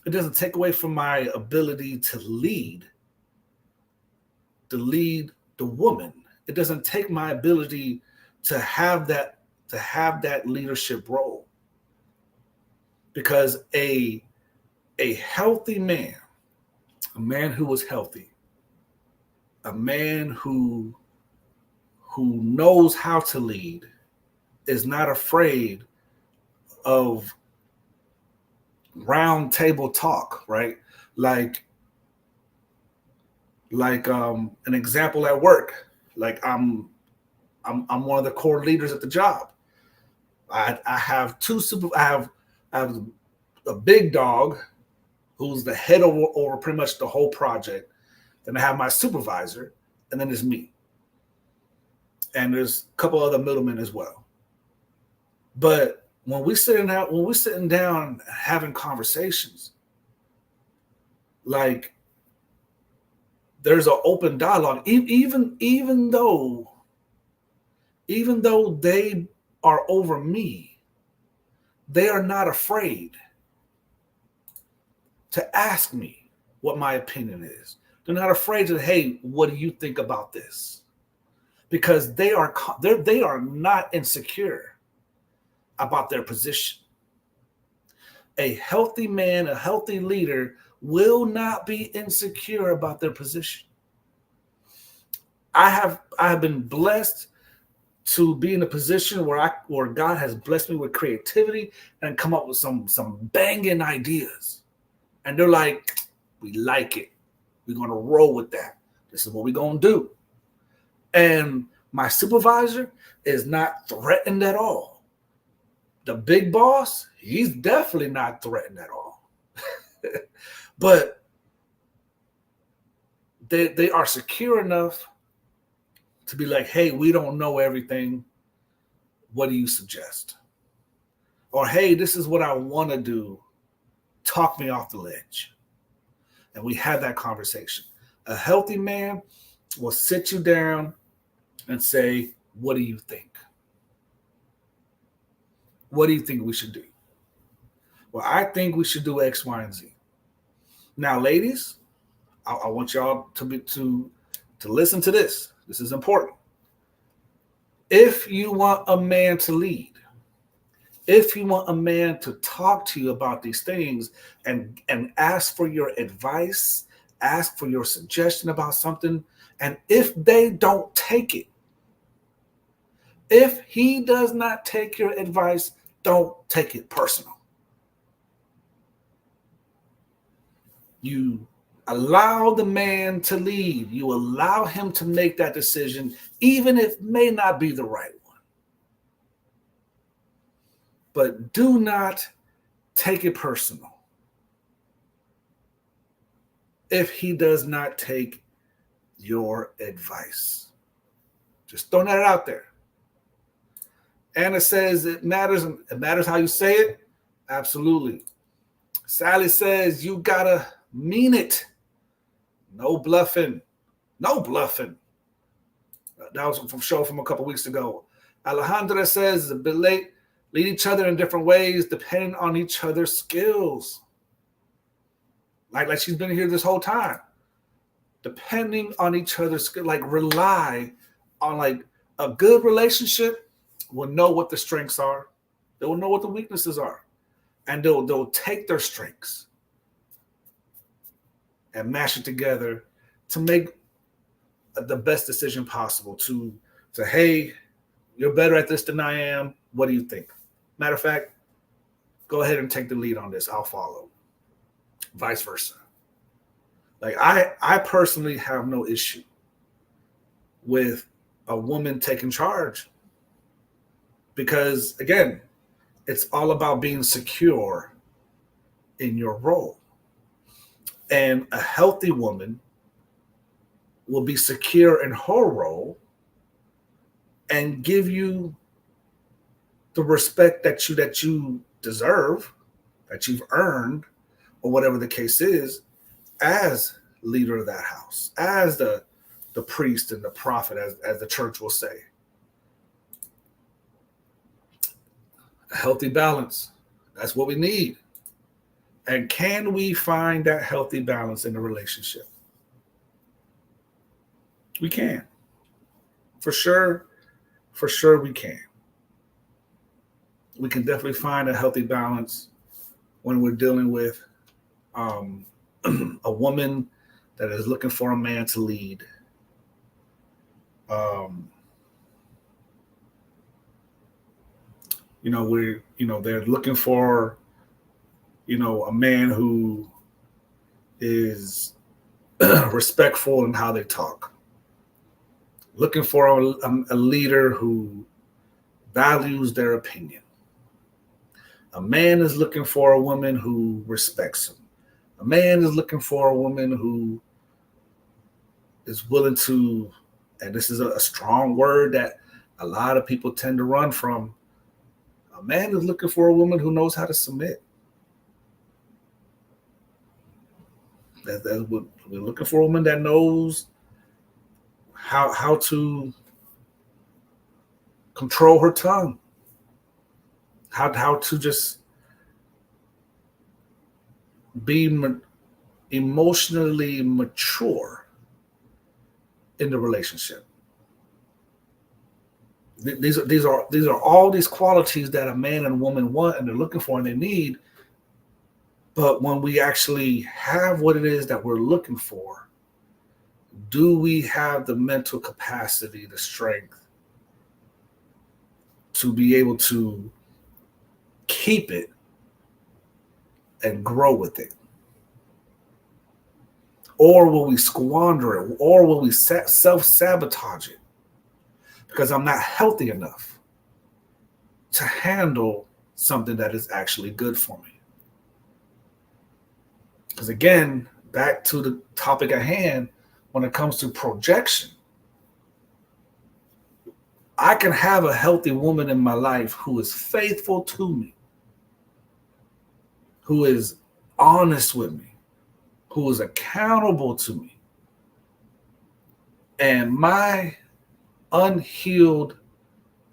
It doesn't take away from my ability to lead the woman. It doesn't take my ability to have that leadership role. Because a healthy man, a man who is healthy, a man who knows how to lead, is not afraid of round table talk, right? Like an example at work. Like, I'm one of the core leaders at the job. I have I have a big dog who's the head over pretty much the whole project. Then I have my supervisor, and then there's me. And there's a couple other middlemen as well. But when we're sitting down having conversations, like, there's an open dialogue, even though they are over me, they are not afraid to ask me what my opinion is. They're not afraid to, hey, what do you think about this? Because they are not insecure about their position. A healthy man, a healthy leader will not be insecure about their position. I have been blessed to be in a position where God has blessed me with creativity and come up with some banging ideas. And they're like, we like it. We're going to roll with that. This is what we're going to do. And my supervisor is not threatened at all. The big boss, he's definitely not threatened at all. But they are secure enough to be like, hey, we don't know everything. What do you suggest? Or, hey, this is what I want to do. Talk me off the ledge. And we had that conversation. A healthy man will sit you down and say, what do you think? What do you think we should do? Well, I think we should do X, Y, and Z. Now, ladies, I want y'all to listen to this. This is important. If you want a man to lead, If you want a man to talk to you about these things and ask for your advice, ask for your suggestion about something, and if they don't take it, if he does not take your advice, don't take it personal. You allow the man to lead. You allow him to make that decision, even if it may not be the right one. But do not take it personal if he does not take your advice. Just throwing that out there. Anna says it matters how you say it. Absolutely. Sally says you gotta mean it. No bluffing. No bluffing. That was from a show from a couple weeks ago. Alejandra says it's a bit late. Lead each other in different ways depending on each other's skills. Like she's been here this whole time. Depending on each other's skill, like rely on like a good relationship will know what the strengths are. They will know what the weaknesses are. And they'll take their strengths and mash it together to make the best decision possible to hey, you're better at this than I am. What do you think? Matter of fact, go ahead and take the lead on this. I'll follow. Vice versa. Like I personally have no issue with a woman taking charge because, again, it's all about being secure in your role. And a healthy woman will be secure in her role and give you the respect that you deserve, that you've earned, or whatever the case is, as leader of that house, as the priest and the prophet, as the church will say. A healthy balance. That's what we need. And can we find that healthy balance in a relationship? We can. For sure we can. We can definitely find a healthy balance when we're dealing with a woman that is looking for a man to lead. They're looking for, a man who is respectful in how they talk. Looking for a leader who values their opinion. A man is looking for a woman who respects him. A man is looking for a woman who is willing to, and this is a strong word that a lot of people tend to run from. A man is looking for a woman who knows how to submit. We're looking for a woman that knows how to control her tongue, how to just be emotionally mature in the relationship. These are all these qualities that a man and woman want and they're looking for and they need. But when we actually have what it is that we're looking for, do we have the mental capacity, the strength to be able to keep it and grow with it? Or will we squander it? Or will we self-sabotage it? Because I'm not healthy enough to handle something that is actually good for me. Because again, back to the topic at hand, when it comes to projection, I can have a healthy woman in my life who is faithful to me, who is honest with me, who is accountable to me. And my unhealed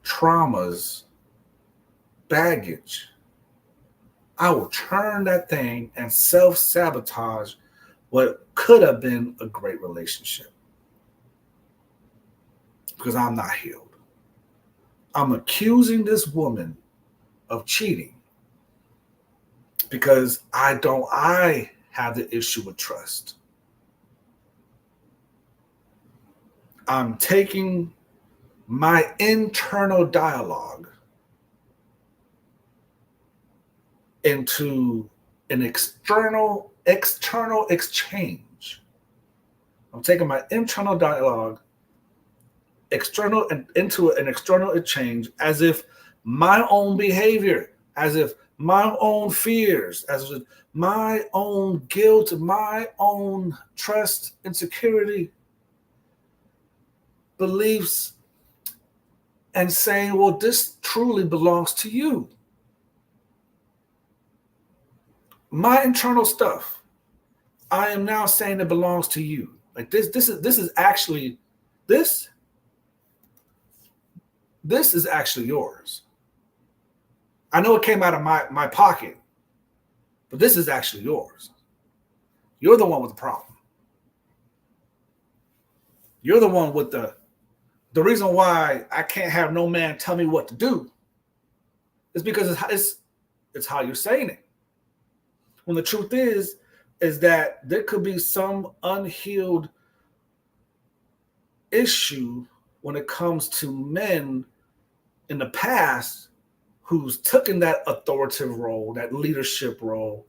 traumas, baggage, I will turn that thing and self-sabotage what could have been a great relationship. Because I'm not healed. I'm accusing this woman of cheating, because I have the issue with trust. I'm taking my internal dialogue into an external exchange. I'm taking my internal dialogue external and into an external exchange, as if my own behavior, as if my own fears, as if my own guilt, my own trust, insecurity, beliefs, and saying, well, this truly belongs to you. My internal stuff, I am now saying it belongs to you. Like this is actually this is actually yours. I know it came out of my pocket, but this is actually yours. You're the one with the problem. You're the one with the reason why I can't have no man tell me what to do is because it's how you're saying it. When the truth is that there could be some unhealed issue when it comes to men in the past who's taken that authoritative role, that leadership role,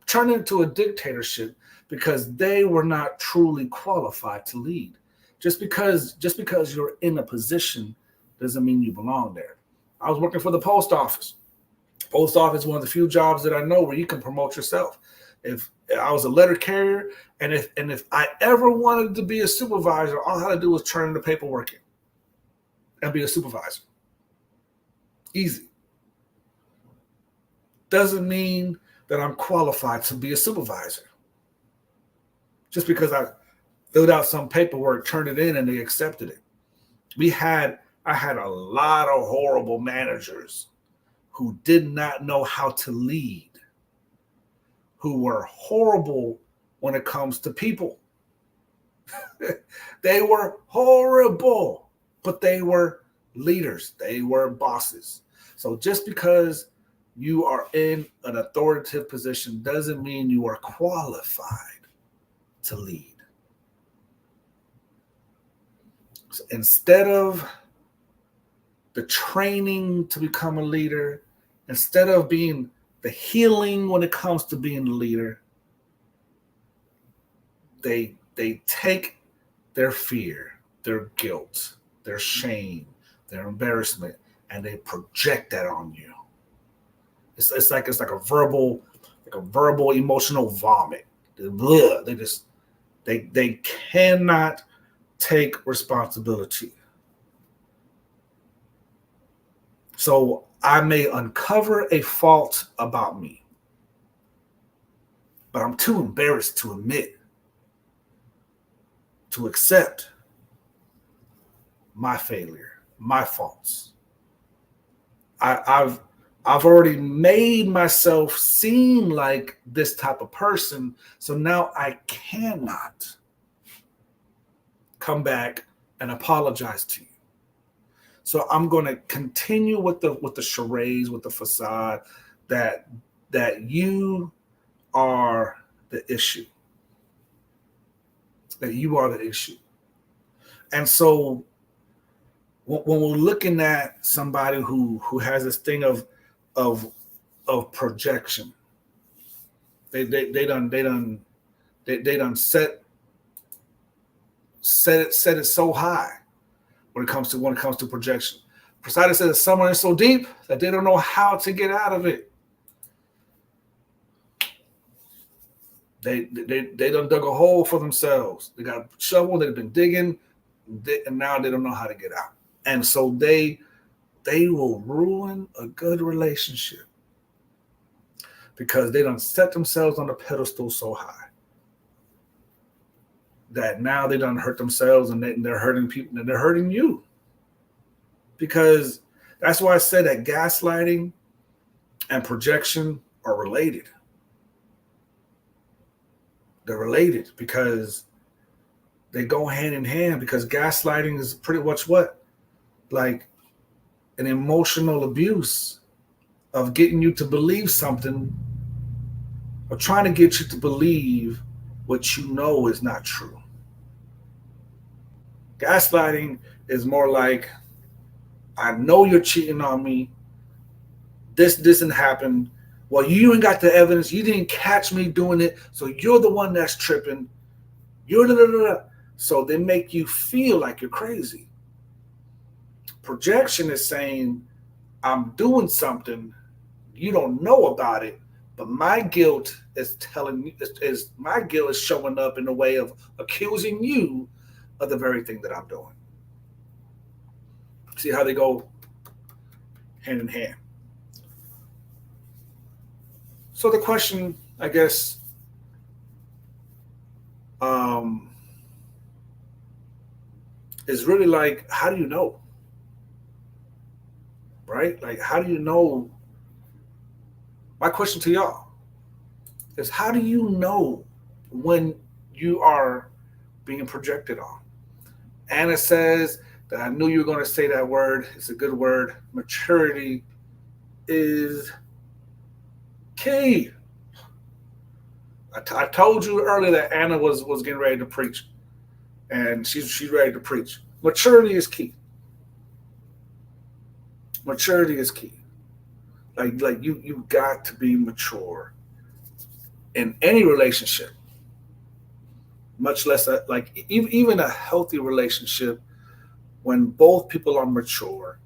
turned into a dictatorship because they were not truly qualified to lead. Just because you're in a position doesn't mean you belong there. I was working for the post office. Post office is one of the few jobs that I know where you can promote yourself. If I was a letter carrier, and if I ever wanted to be a supervisor, all I had to do was turn the paperwork in and be a supervisor. Easy. Doesn't mean that I'm qualified to be a supervisor. Just because I filled out some paperwork, turned it in, and they accepted it. I had a lot of horrible managers who did not know how to lead, who were horrible when it comes to people. They were horrible, but they were leaders. They were bosses. So just because you are in an authoritative position doesn't mean you are qualified to lead. So instead of the training to become a leader, instead of being the healing when it comes to being a leader, they take their fear, their guilt, their shame, their embarrassment, and they project that on you. It's like a verbal emotional vomit. They cannot take responsibility. So I may uncover a fault about me, but I'm too embarrassed to admit, to accept my failure, my faults. I've already made myself seem like this type of person, so now I cannot come back and apologize to you. So I'm going to continue with the charades, with the facade that you are the issue. That you are the issue. And so when we're looking at somebody who has this thing of projection, they done set it so high when it comes to projection. Poseidon says someone is so deep that they don't know how to get out of it. They done dug a hole for themselves. They got a shovel, they've been digging, and now they don't know how to get out. And so they will ruin a good relationship because they done set themselves on a pedestal so high that now they done hurt themselves and they're hurting people and they're hurting you. Because that's why I said that gaslighting and projection are related. They're related because they go hand in hand, because gaslighting is pretty much what? Like an emotional abuse of getting you to believe something or trying to get you to believe what you know is not true. Gaslighting is more like, I know you're cheating on me. This didn't happen. Well, you ain't got the evidence. You didn't catch me doing it. So you're the one that's tripping. You're the. So they make you feel like you're crazy. Projection is saying, I'm doing something. You don't know about it. But my guilt is telling you, is my guilt is showing up in a way of accusing you of the very thing that I'm doing. See how they go hand in hand. So the question, I guess, um, is really like, how do you know? Right? Like, how do you know? My question to y'all is, how do you know when you are being projected on? Anna says that I knew you were going to say that word. It's a good word. Maturity is key. I told you earlier that Anna was getting ready to preach, and she's ready to preach. Maturity is key. Maturity is key. Like you got to be mature in any relationship, much less like even a healthy relationship. When both people are mature,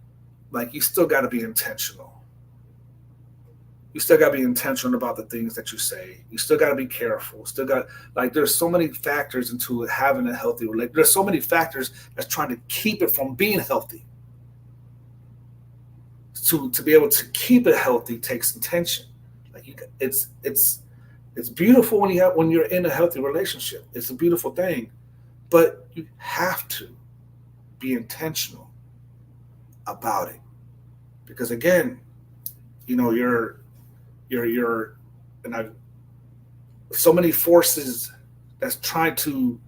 like you still got to be intentional. You still got to be intentional about the things that you say. You still got to be careful. Still got like there's so many factors into having a healthy relationship. There's so many factors that's trying to keep it from being healthy. To be able to keep it healthy takes intention. Like it's beautiful when you're in a healthy relationship. It's a beautiful thing, but you have to be intentional about it because again, you're and I so many forces that's trying to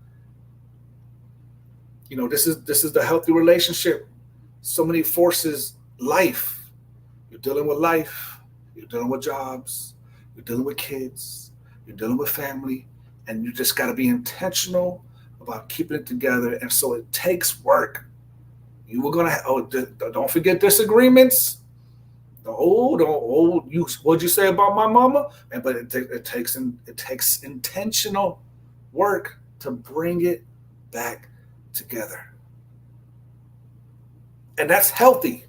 this is the healthy relationship. So many forces, life. You're dealing with life. You're dealing with jobs. You're dealing with kids. You're dealing with family, and you just got to be intentional about keeping it together. And so it takes work. You were gonna don't forget disagreements. What'd you say about my mama? But it takes intentional work to bring it back together, and that's healthy.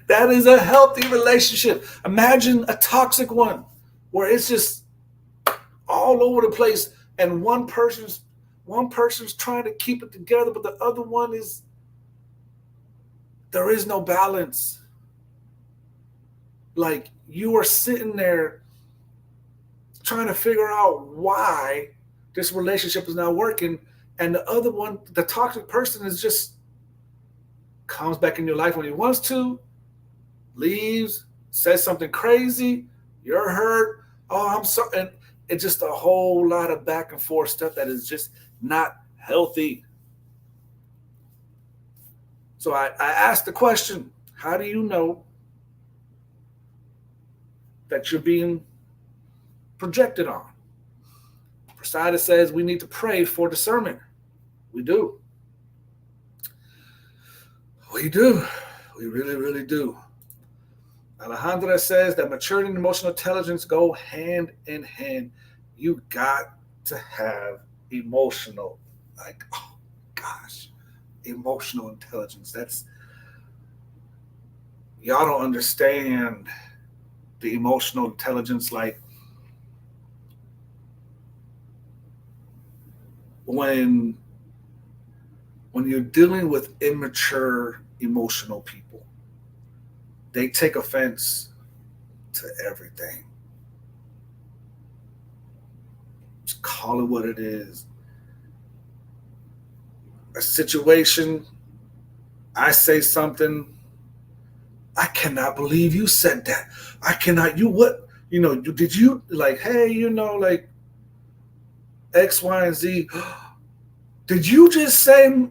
That is a healthy relationship. Imagine a toxic one where it's just all over the place, and one person's trying to keep it together, but the other one is there is no balance. Like you are sitting there trying to figure out why this relationship is not working, and the other one, the toxic person, is just comes back in your life when he wants to, leaves, says something crazy, you're hurt. Oh, I'm sorry. And it's just a whole lot of back and forth stuff that is just not healthy. So I asked the question, how do you know that you're being projected on? Prasada says we need to pray for discernment. We do. We do. We really, really do. Alejandra says that maturity and emotional intelligence go hand in hand. You got to have emotional, like, oh gosh, emotional intelligence. That's, y'all don't understand the emotional intelligence. Like, when you're dealing with immature emotional people, they take offense to everything. Just call it what it is. A situation, I say something, I cannot believe you said that. I cannot, you what? Did you, like, hey, like X, Y, and Z. Did you just say,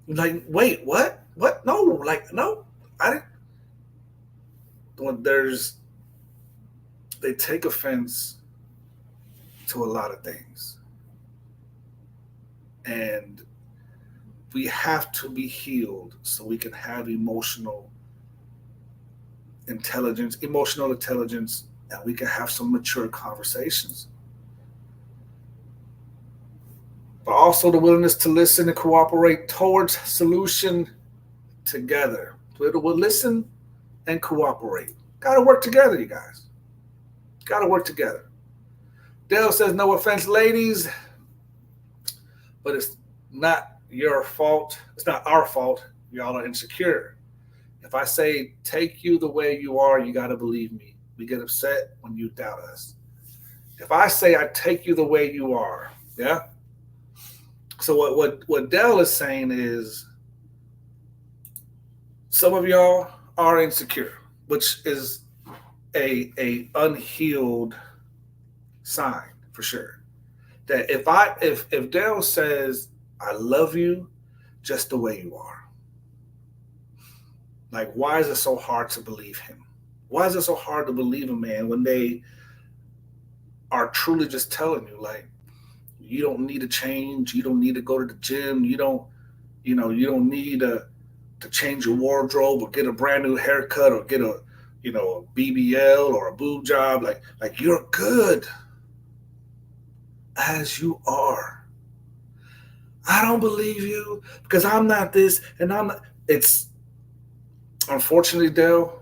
like, wait, what? What? No, like, no. I when they take offense to a lot of things, and we have to be healed so we can have emotional intelligence, and we can have some mature conversations. But also the willingness to listen and cooperate towards solution together. We'll listen and cooperate. Got to work together, you guys. Got to work together. Dale says, no offense, ladies, but it's not your fault. It's not our fault. Y'all are insecure. If I say, take you the way you are, you got to believe me. We get upset when you doubt us. If I say, I take you the way you are, yeah? So what Dell is saying is, some of y'all are insecure, which is a unhealed sign for sure. That if Dell says, I love you just the way you are, like, why is it so hard to believe him? Why is it so hard to believe a man when they are truly just telling you, like, you don't need to change, you don't need to go to the gym, you don't need to change your wardrobe or get a brand new haircut or get a BBL or a boob job, like you're good as you are. I don't believe you because I'm not this and I'm not. It's unfortunately, Dale,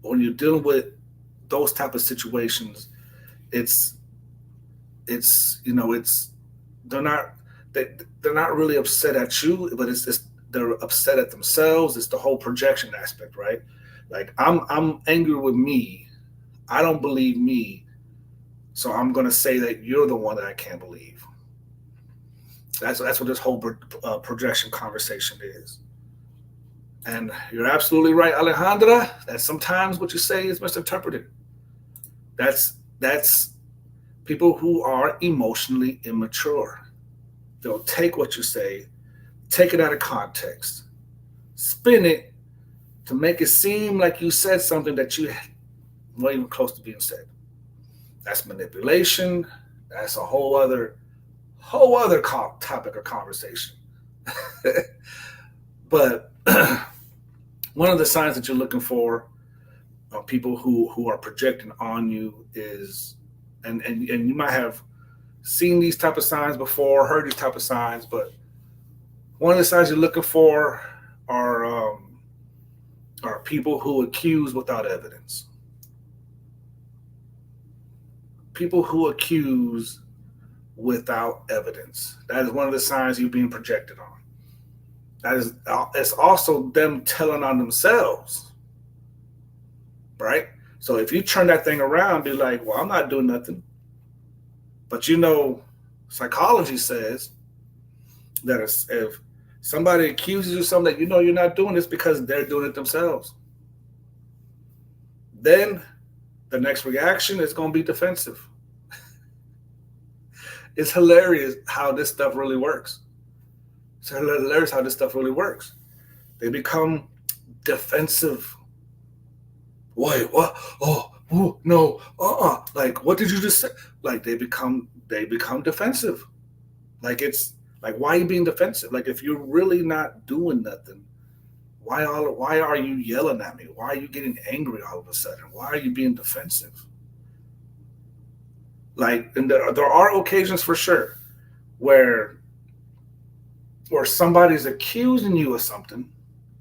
when you're dealing with those type of situations, it's they're not they're not really upset at you, but it's they're upset at themselves. It's the whole projection aspect, right? Like, I'm angry with me. I don't believe me, so I'm gonna say that you're the one that I can't believe. That's what this whole projection conversation is. And you're absolutely right, Alejandra, that sometimes what you say is misinterpreted. That's people who are emotionally immature. They'll take what you say, take it out of context, spin it to make it seem like you said something that you weren't even close to being said. That's manipulation. That's a whole other topic of conversation. But one of the signs that you're looking for, people who are projecting on you, is, and you might have seen these type of signs before, heard these type of signs, but one of the signs you're looking for are people who accuse without evidence. People who accuse without evidence. That is one of the signs you're being projected on. It's also them telling on themselves, right? So if you turn that thing around, be like, well, I'm not doing nothing. But psychology says that if somebody accuses you of something that you're not doing, it's because they're doing it themselves. Then the next reaction is going to be defensive. It's hilarious how this stuff really works. They become defensive. Wait, what? Oh, no, Like, what did you just say? Like, they become defensive. Like, it's like, why are you being defensive? Like, if you're really not doing nothing, why are you yelling at me? Why are you getting angry all of a sudden? Why are you being defensive? Like, and there are occasions for sure where somebody's accusing you of something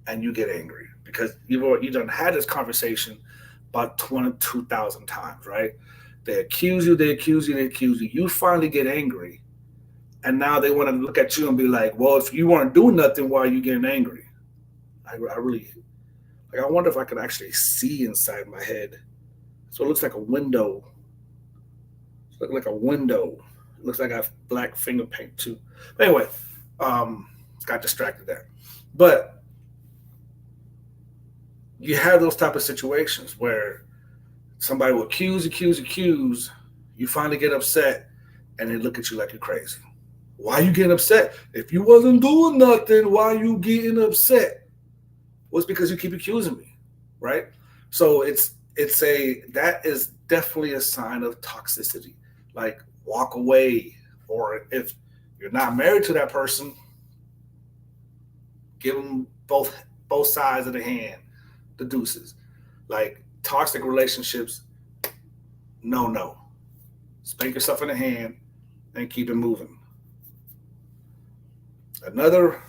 and you get angry because you done had this conversation about 22,000 times, right? They accuse you. You finally get angry, and now they want to look at you and be like, well, if you weren't doing nothing, why are you getting angry? I really, I wonder if I could actually see inside my head. So it looks like a window. It looks like I have black finger paint too. But anyway, got distracted there. But you have those type of situations where somebody will accuse. You finally get upset, and they look at you like you're crazy. Why are you getting upset? If you wasn't doing nothing, why are you getting upset? Well, it's because you keep accusing me, right? So that is definitely a sign of toxicity. Like, walk away, or if you're not married to that person, give them both sides of the hand, the deuces. Like, toxic relationships, no, no. Spank yourself in the hand and keep it moving. Another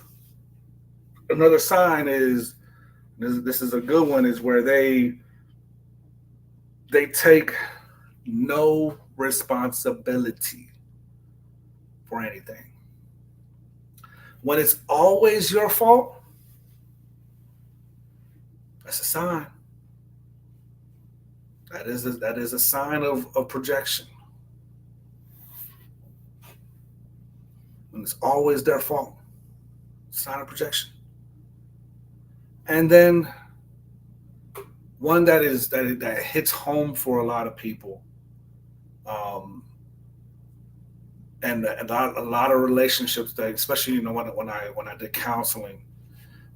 another sign is, this is a good one, is where they take no responsibility for anything. When it's always your fault, that's a sign. That is a sign of projection. When it's always their fault, sign of projection. And then one that hits home for a lot of people, um, and a lot of relationships, that, especially, when I did counseling,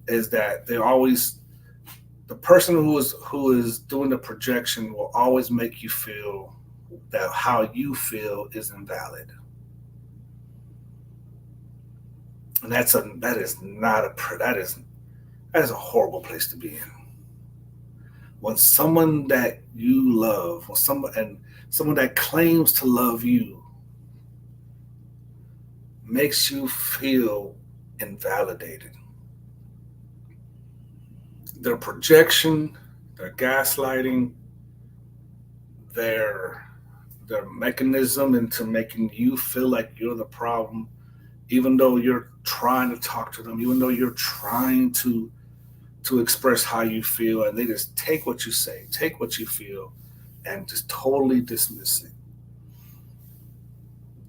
is that they always, the person who is doing the projection will always make you feel that how you feel is invalid. And that is not a that is a horrible place to be in. When someone that you love, or someone that claims to love you, makes you feel invalidated. Their projection, their gaslighting, their their mechanism into making you feel like you're the problem, even though you're trying to talk to them, even though you're trying to express how you feel, and they just take what you say, take what you feel, and just totally dismiss it.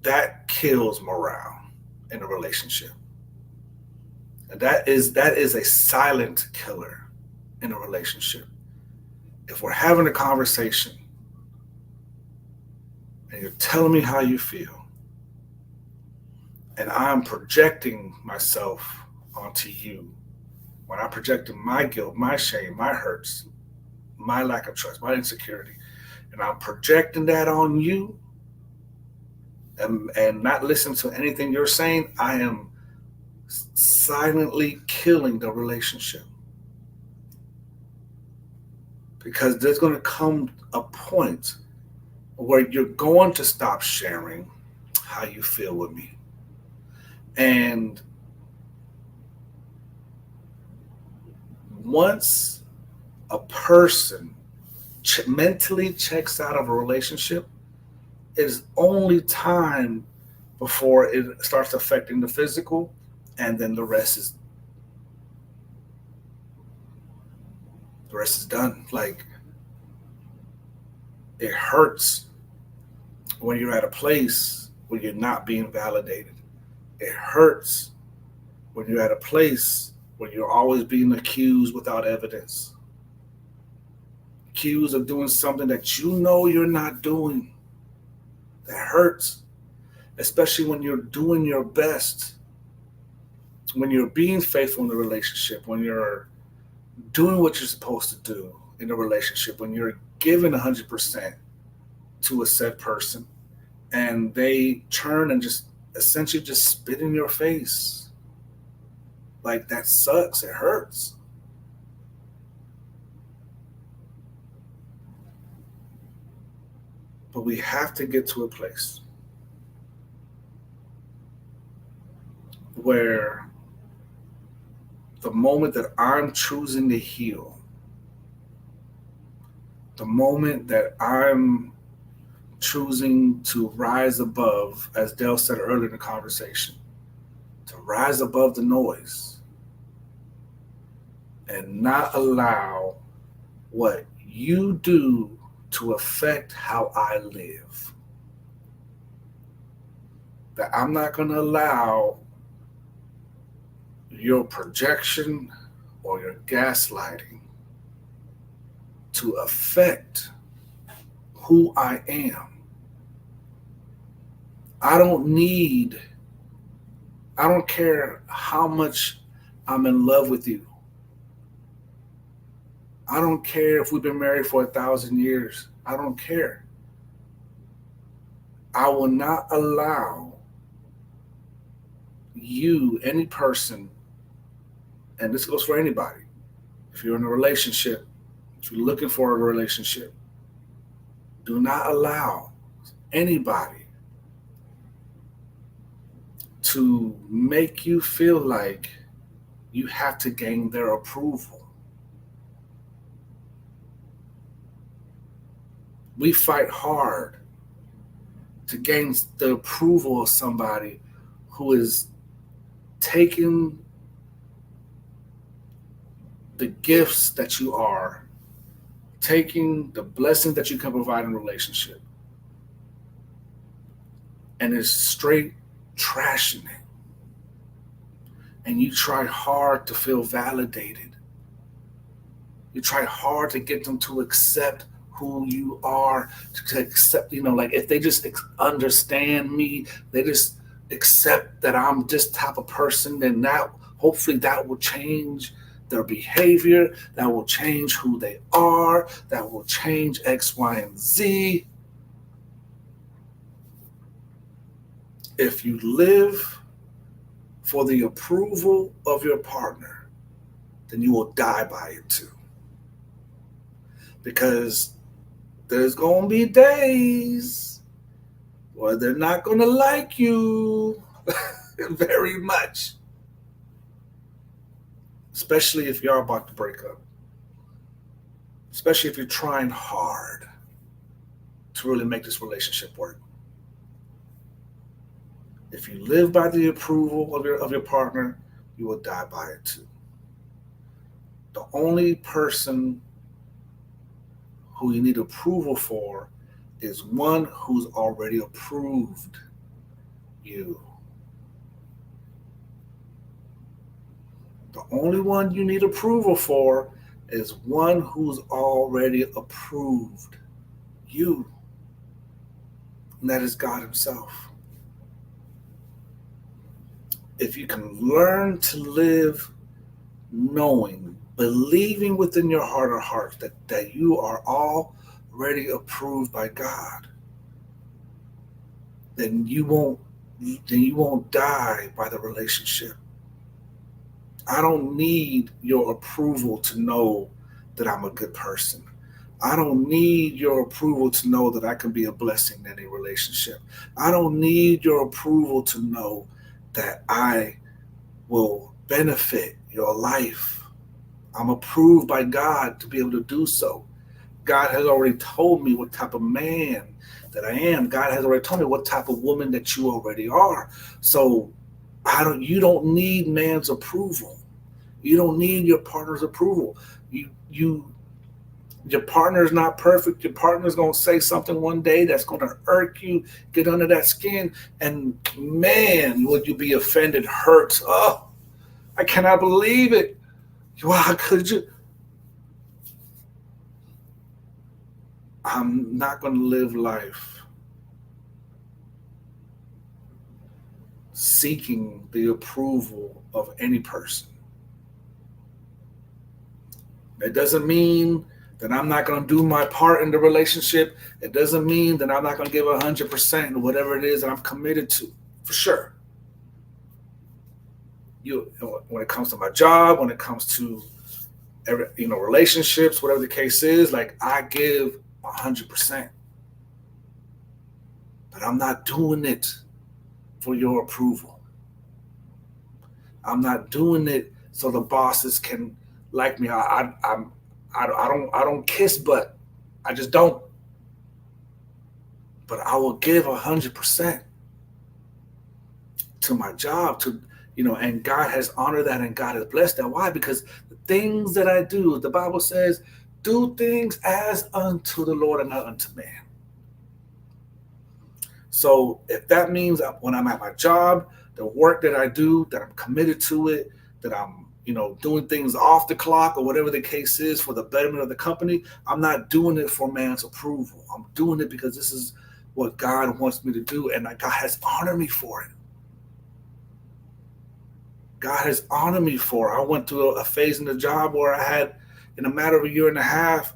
That kills morale in a relationship. And that is a silent killer in a relationship. If we're having a conversation and you're telling me how you feel, and I'm projecting myself onto you, when I'm projecting my guilt, my shame, my hurts, my lack of trust, my insecurity, and I'm projecting that on you, and not listening to anything you're saying, I am silently killing the relationship. Because there's going to come a point where you're going to stop sharing how you feel with me. And once a person mentally checks out of a relationship, it is only time before it starts affecting the physical, and then the rest is done. Like, it hurts when you're at a place where you're not being validated. It hurts when you're at a place where you're always being accused without evidence, accused of doing something that you know you're not doing. That hurts, especially when you're doing your best, when you're being faithful in the relationship, when you're doing what you're supposed to do in a relationship, when you're giving 100% to a said person, and they turn and just essentially just spit in your face. Like, that sucks. It hurts. But we have to get to a place where the moment that I'm choosing to heal, the moment that I'm choosing to rise above, as Dale said earlier in the conversation, to rise above the noise and not allow what you do to affect how I live. That I'm not going to allow your projection or your gaslighting to affect who I am. I don't need, I don't care how much I'm in love with you. I don't care if we've been married for 1,000 years. I don't care. I will not allow you, any person, and this goes for anybody, if you're in a relationship, if you're looking for a relationship, do not allow anybody to make you feel like you have to gain their approval. We fight hard to gain the approval of somebody who is taking the gifts that you are, taking the blessing that you can provide in a relationship, and is straight trashing it. And you try hard to feel validated. You try hard to get them to accept who you are, to accept, like if they just understand me, they just accept that I'm this type of person, then that hopefully that will change their behavior, that will change who they are, that will change X, Y, and Z. If you live for the approval of your partner, then you will die by it too. Because there's going to be days where they're not going to like you very much. Especially if you're about to break up. Especially if you're trying hard to really make this relationship work. If you live by the approval of your partner, you will die by it too. The only person who you need approval for is one who's already approved you. The only one you need approval for is one who's already approved you. And that is God Himself. If you can learn to live knowing, believing within your heart of hearts that you are already approved by God, then you won't die by the relationship. I don't need your approval to know that I'm a good person. I don't need your approval to know that I can be a blessing in any relationship. I don't need your approval to know that I will benefit your life. I'm approved by God to be able to do so. God has already told me what type of man that I am. God has already told me what type of woman that you already are. So you don't need man's approval. You don't need your partner's approval. Your partner is not perfect. Your partner is going to say something one day that's going to irk you, get under that skin, and man, would you be offended, hurt. Oh, I cannot believe it. Why could you? I'm not going to live life seeking the approval of any person. It doesn't mean that I'm not going to do my part in the relationship. It doesn't mean that I'm not going to give 100% in whatever it is that I'm committed to, for sure. When it comes to my job, when it comes to relationships, whatever the case is, like I give 100%. But I'm not doing it for your approval. I'm not doing it so the bosses can like me. I don't kiss butt. I just don't. But I will give 100% to my job, and God has honored that and God has blessed that. Why? Because the things that I do, the Bible says, do things as unto the Lord and not unto man. So if that means when I'm at my job, the work that I do, that I'm committed to it, that I'm doing things off the clock or whatever the case is for the betterment of the company, I'm not doing it for man's approval. I'm doing it because this is what God wants me to do, and God has honored me for it. God has honored me for it. I went through a phase in the job where I had, in a matter of a year and a half,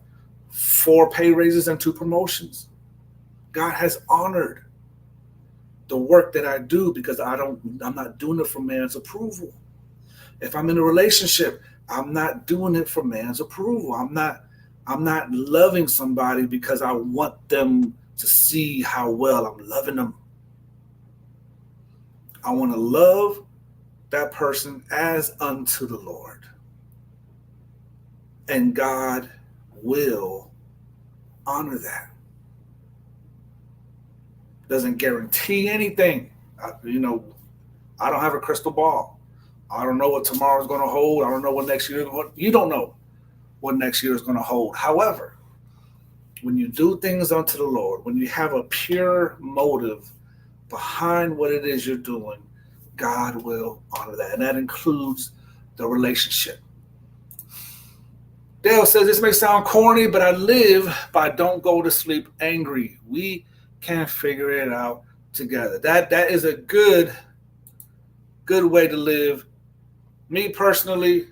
4 pay raises and 2 promotions. God has honored the work that I do because I'm not doing it for man's approval. If I'm in a relationship, I'm not doing it for man's approval. I'm not loving somebody because I want them to see how well I'm loving them. I want to love that person as unto the Lord. And God will honor that. Doesn't guarantee anything. I don't have a crystal ball. I don't know what tomorrow's going to hold. I don't know what next year. You don't know what next year is going to hold. However, when you do things unto the Lord, when you have a pure motive behind what it is you're doing, God will honor that. And that includes the relationship. Dale says, this may sound corny, but I live by don't go to sleep angry. We can figure it out together. That is a good way to live. Me personally,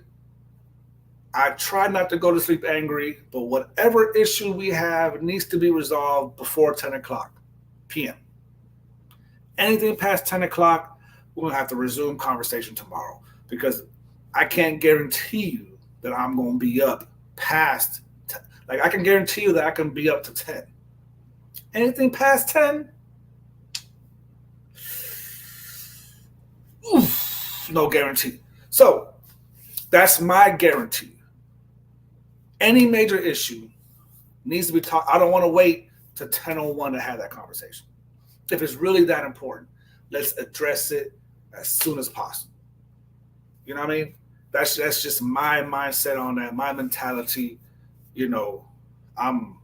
I try not to go to sleep angry, but whatever issue we have needs to be resolved before 10 o'clock p.m. Anything past 10 o'clock, we're going to have to resume conversation tomorrow because I can't guarantee you that I'm going to be up past 10. Like, I can guarantee you that I can be up to 10. Anything past 10, oof, no guarantee. So that's my guarantee. Any major issue needs to be talked. I don't want to wait to 10:01 to have that conversation. If it's really that important, let's address it as soon as possible. You know what I mean? That's just my mindset on that, my mentality. I'm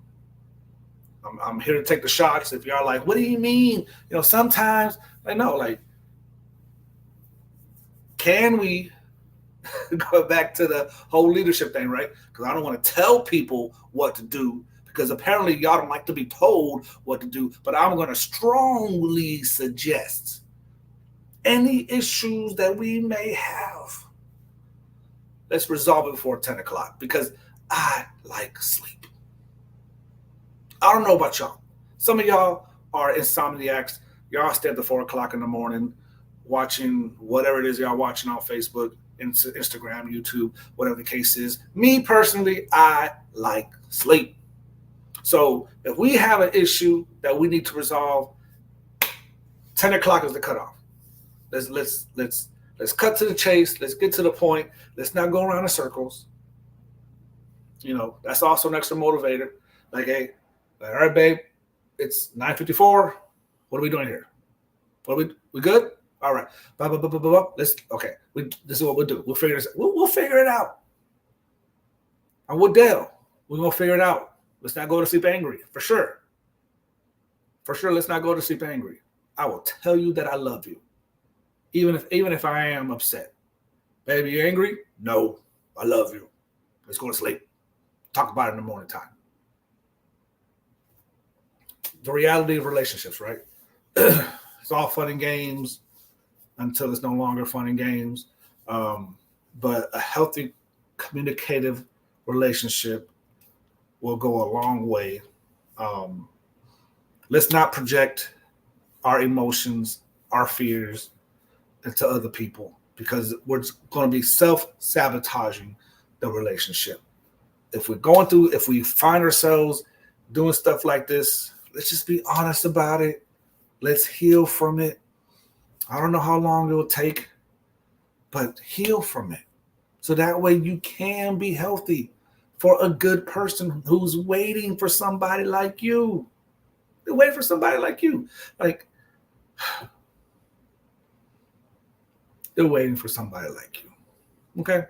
here to take the shots. If y'all like, what do you mean? Sometimes I know, like, can we go back to the whole leadership thing, right? Because I don't want to tell people what to do because apparently y'all don't like to be told what to do. But I'm going to strongly suggest any issues that we may have, let's resolve it before 10 o'clock because I like sleep. I don't know about y'all. Some of y'all are insomniacs. Y'all stay up to 4 o'clock in the morning watching whatever it is y'all watching on Facebook, Instagram, YouTube, whatever the case is. Me personally, I like sleep. So if we have an issue that we need to resolve, 10 o'clock is the cutoff. Let's cut to the chase. Let's get to the point. Let's not go around in circles. That's also an extra motivator. Like, hey, all right, babe, it's 9:54. What are we doing here? We good? All right. Blah, blah, blah, blah, blah. This is what we'll do. We'll figure this out. We'll figure it out. I'm with Dale. We're going to figure it out. Let's not go to sleep angry. For sure. For sure, let's not go to sleep angry. I will tell you that I love you. Even if I am upset. Baby, you angry? No. I love you. Let's go to sleep. Talk about it in the morning time. The reality of relationships, right? It's all fun and games until it's no longer fun and games. But a healthy communicative relationship will go a long way. Let's not project our emotions, our fears into other people because we're going to be self-sabotaging the relationship. If we find ourselves doing stuff like this, let's just be honest about it. Let's heal from it. I don't know how long it will take, but heal from it. So that way you can be healthy for a good person who's waiting for somebody like you. They're waiting for somebody like you. Like, they're waiting for somebody like you. Okay?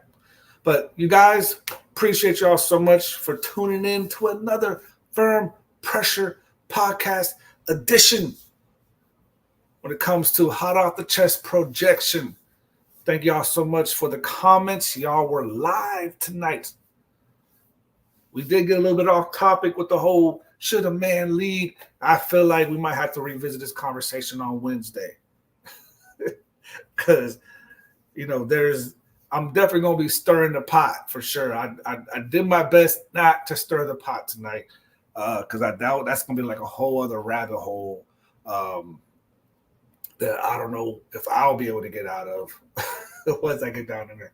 But you guys, appreciate y'all so much for tuning in to another Firm Pressure Podcast edition. When it comes to hot off the chest projection. Thank y'all so much for the comments. Y'all were live tonight. We did get a little bit off topic with the whole should a man lead. I feel like we might have to revisit this conversation on Wednesday. Because, there's I'm definitely gonna be stirring the pot for sure. I did my best not to stir the pot tonight, because I doubt that's gonna be like a whole other rabbit hole that I don't know if I'll be able to get out of once I get down in there.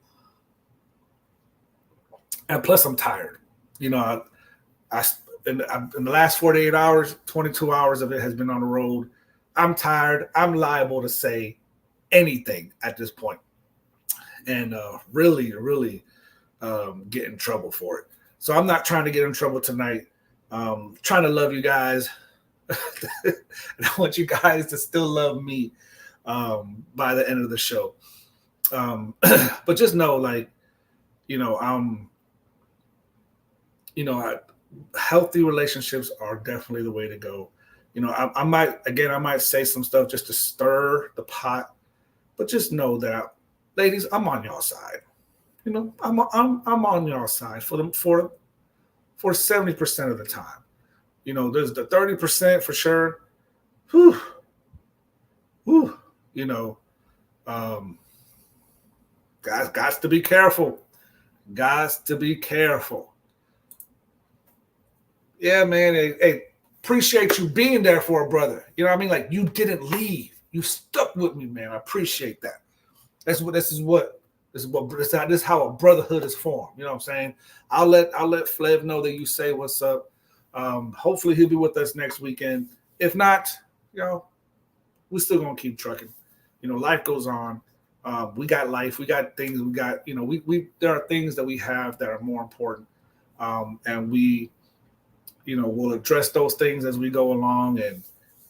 And plus, I'm tired. You know, in the last 48 hours, 22 hours of it has been on the road. I'm tired. I'm liable to say anything at this point, and really get in trouble for it. So I'm not trying to get in trouble tonight. Trying to love you guys. And I want you guys to still love me by the end of the show. But just know, like, healthy relationships are definitely the way to go. I might say some stuff just to stir the pot, but just know that, ladies, I'm on y'all side. I'm on y'all side for 70% of the time. There's the 30% for sure. Guys, got to be careful. Got to be careful. Yeah, man. Hey, appreciate you being there for a brother. You know what I mean? Like, you didn't leave. You stuck with me, man. I appreciate that. This is how a brotherhood is formed. You know what I'm saying? I'll let Flev know that you say what's up. Hopefully he'll be with us next weekend. If not, we're still gonna keep trucking. Life goes on. We got life. We got things. We got there are things that we have that are more important, and we we'll address those things as we go along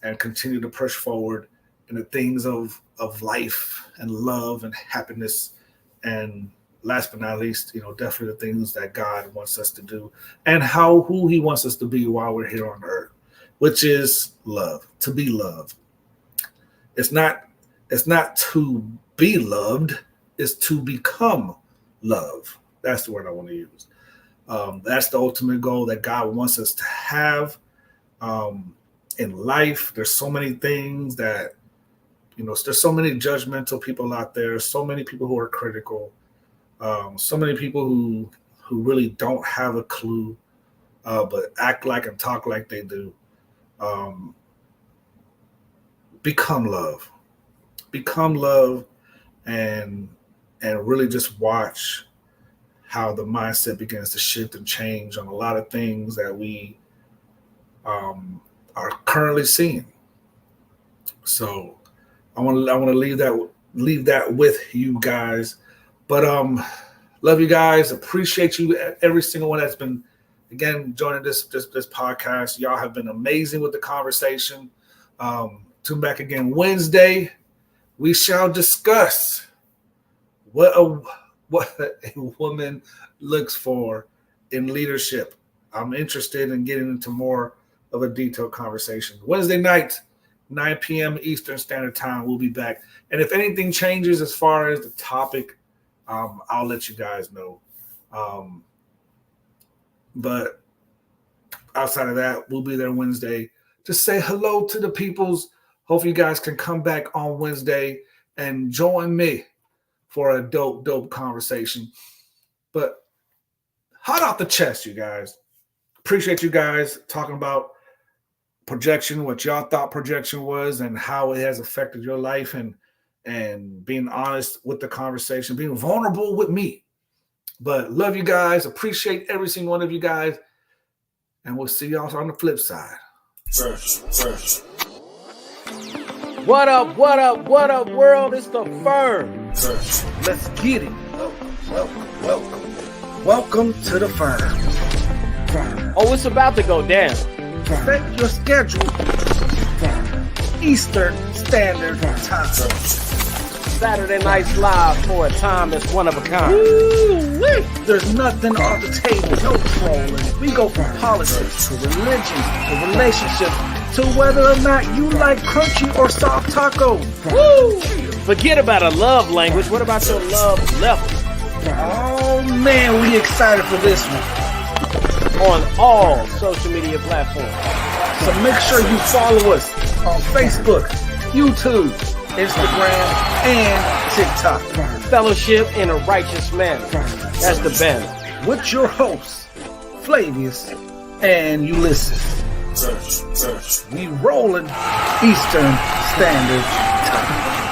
and continue to push forward in the things of life and love and happiness. And last but not least, definitely the things that God wants us to do and who he wants us to be while we're here on earth, which is love, to be loved. It's not to be loved, it's to become love. That's the word I want to use. That's the ultimate goal that God wants us to have in life. There's so many things that, there's so many judgmental people out there, so many people who are critical, so many people who really don't have a clue, but act like and talk like they do. Become love. Become love, and really just watch how the mindset begins to shift and change on a lot of things that we are currently seeing. So I want to leave that with you guys. But love you guys. Appreciate you, every single one that's been, again, joining this podcast. Y'all have been amazing with the conversation. Tune back again Wednesday. We shall discuss what a woman looks for in leadership. I'm interested in getting into more of a detailed conversation. Wednesday night, 9 p.m. Eastern Standard Time, we'll be back. And if anything changes as far as the topic, I'll let you guys know. But outside of that, we'll be there Wednesday to say hello to the peoples. Hopefully you guys can come back on Wednesday and join me for a dope conversation. But hot off the chest, you guys. Appreciate you guys talking about projection, what y'all thought projection was and how it has affected your life, and being honest with the conversation, being vulnerable with me. But love you guys. Appreciate every single one of you guys. And we'll see y'all on the flip side. First. What up, world? It's the F.I.R.M. Let's get it. Welcome to the F.I.R.M. Oh, it's about to go down. Set your schedule. Eastern Standard Time. Saturday Nights Live for a time that's one of a kind. Woo-wee. There's nothing off the table. No trolling. We go from politics to religion to relationships to whether or not you like crunchy or soft tacos. Woo! Forget about a love language. What about your love level? Oh man, we excited for this one. On all social media platforms. So make sure you follow us on Facebook, YouTube, Instagram, and TikTok. fellowship in a righteous manner. That's the banner. With your host, Flavius and Ulysses. We rolling Eastern Standard Time.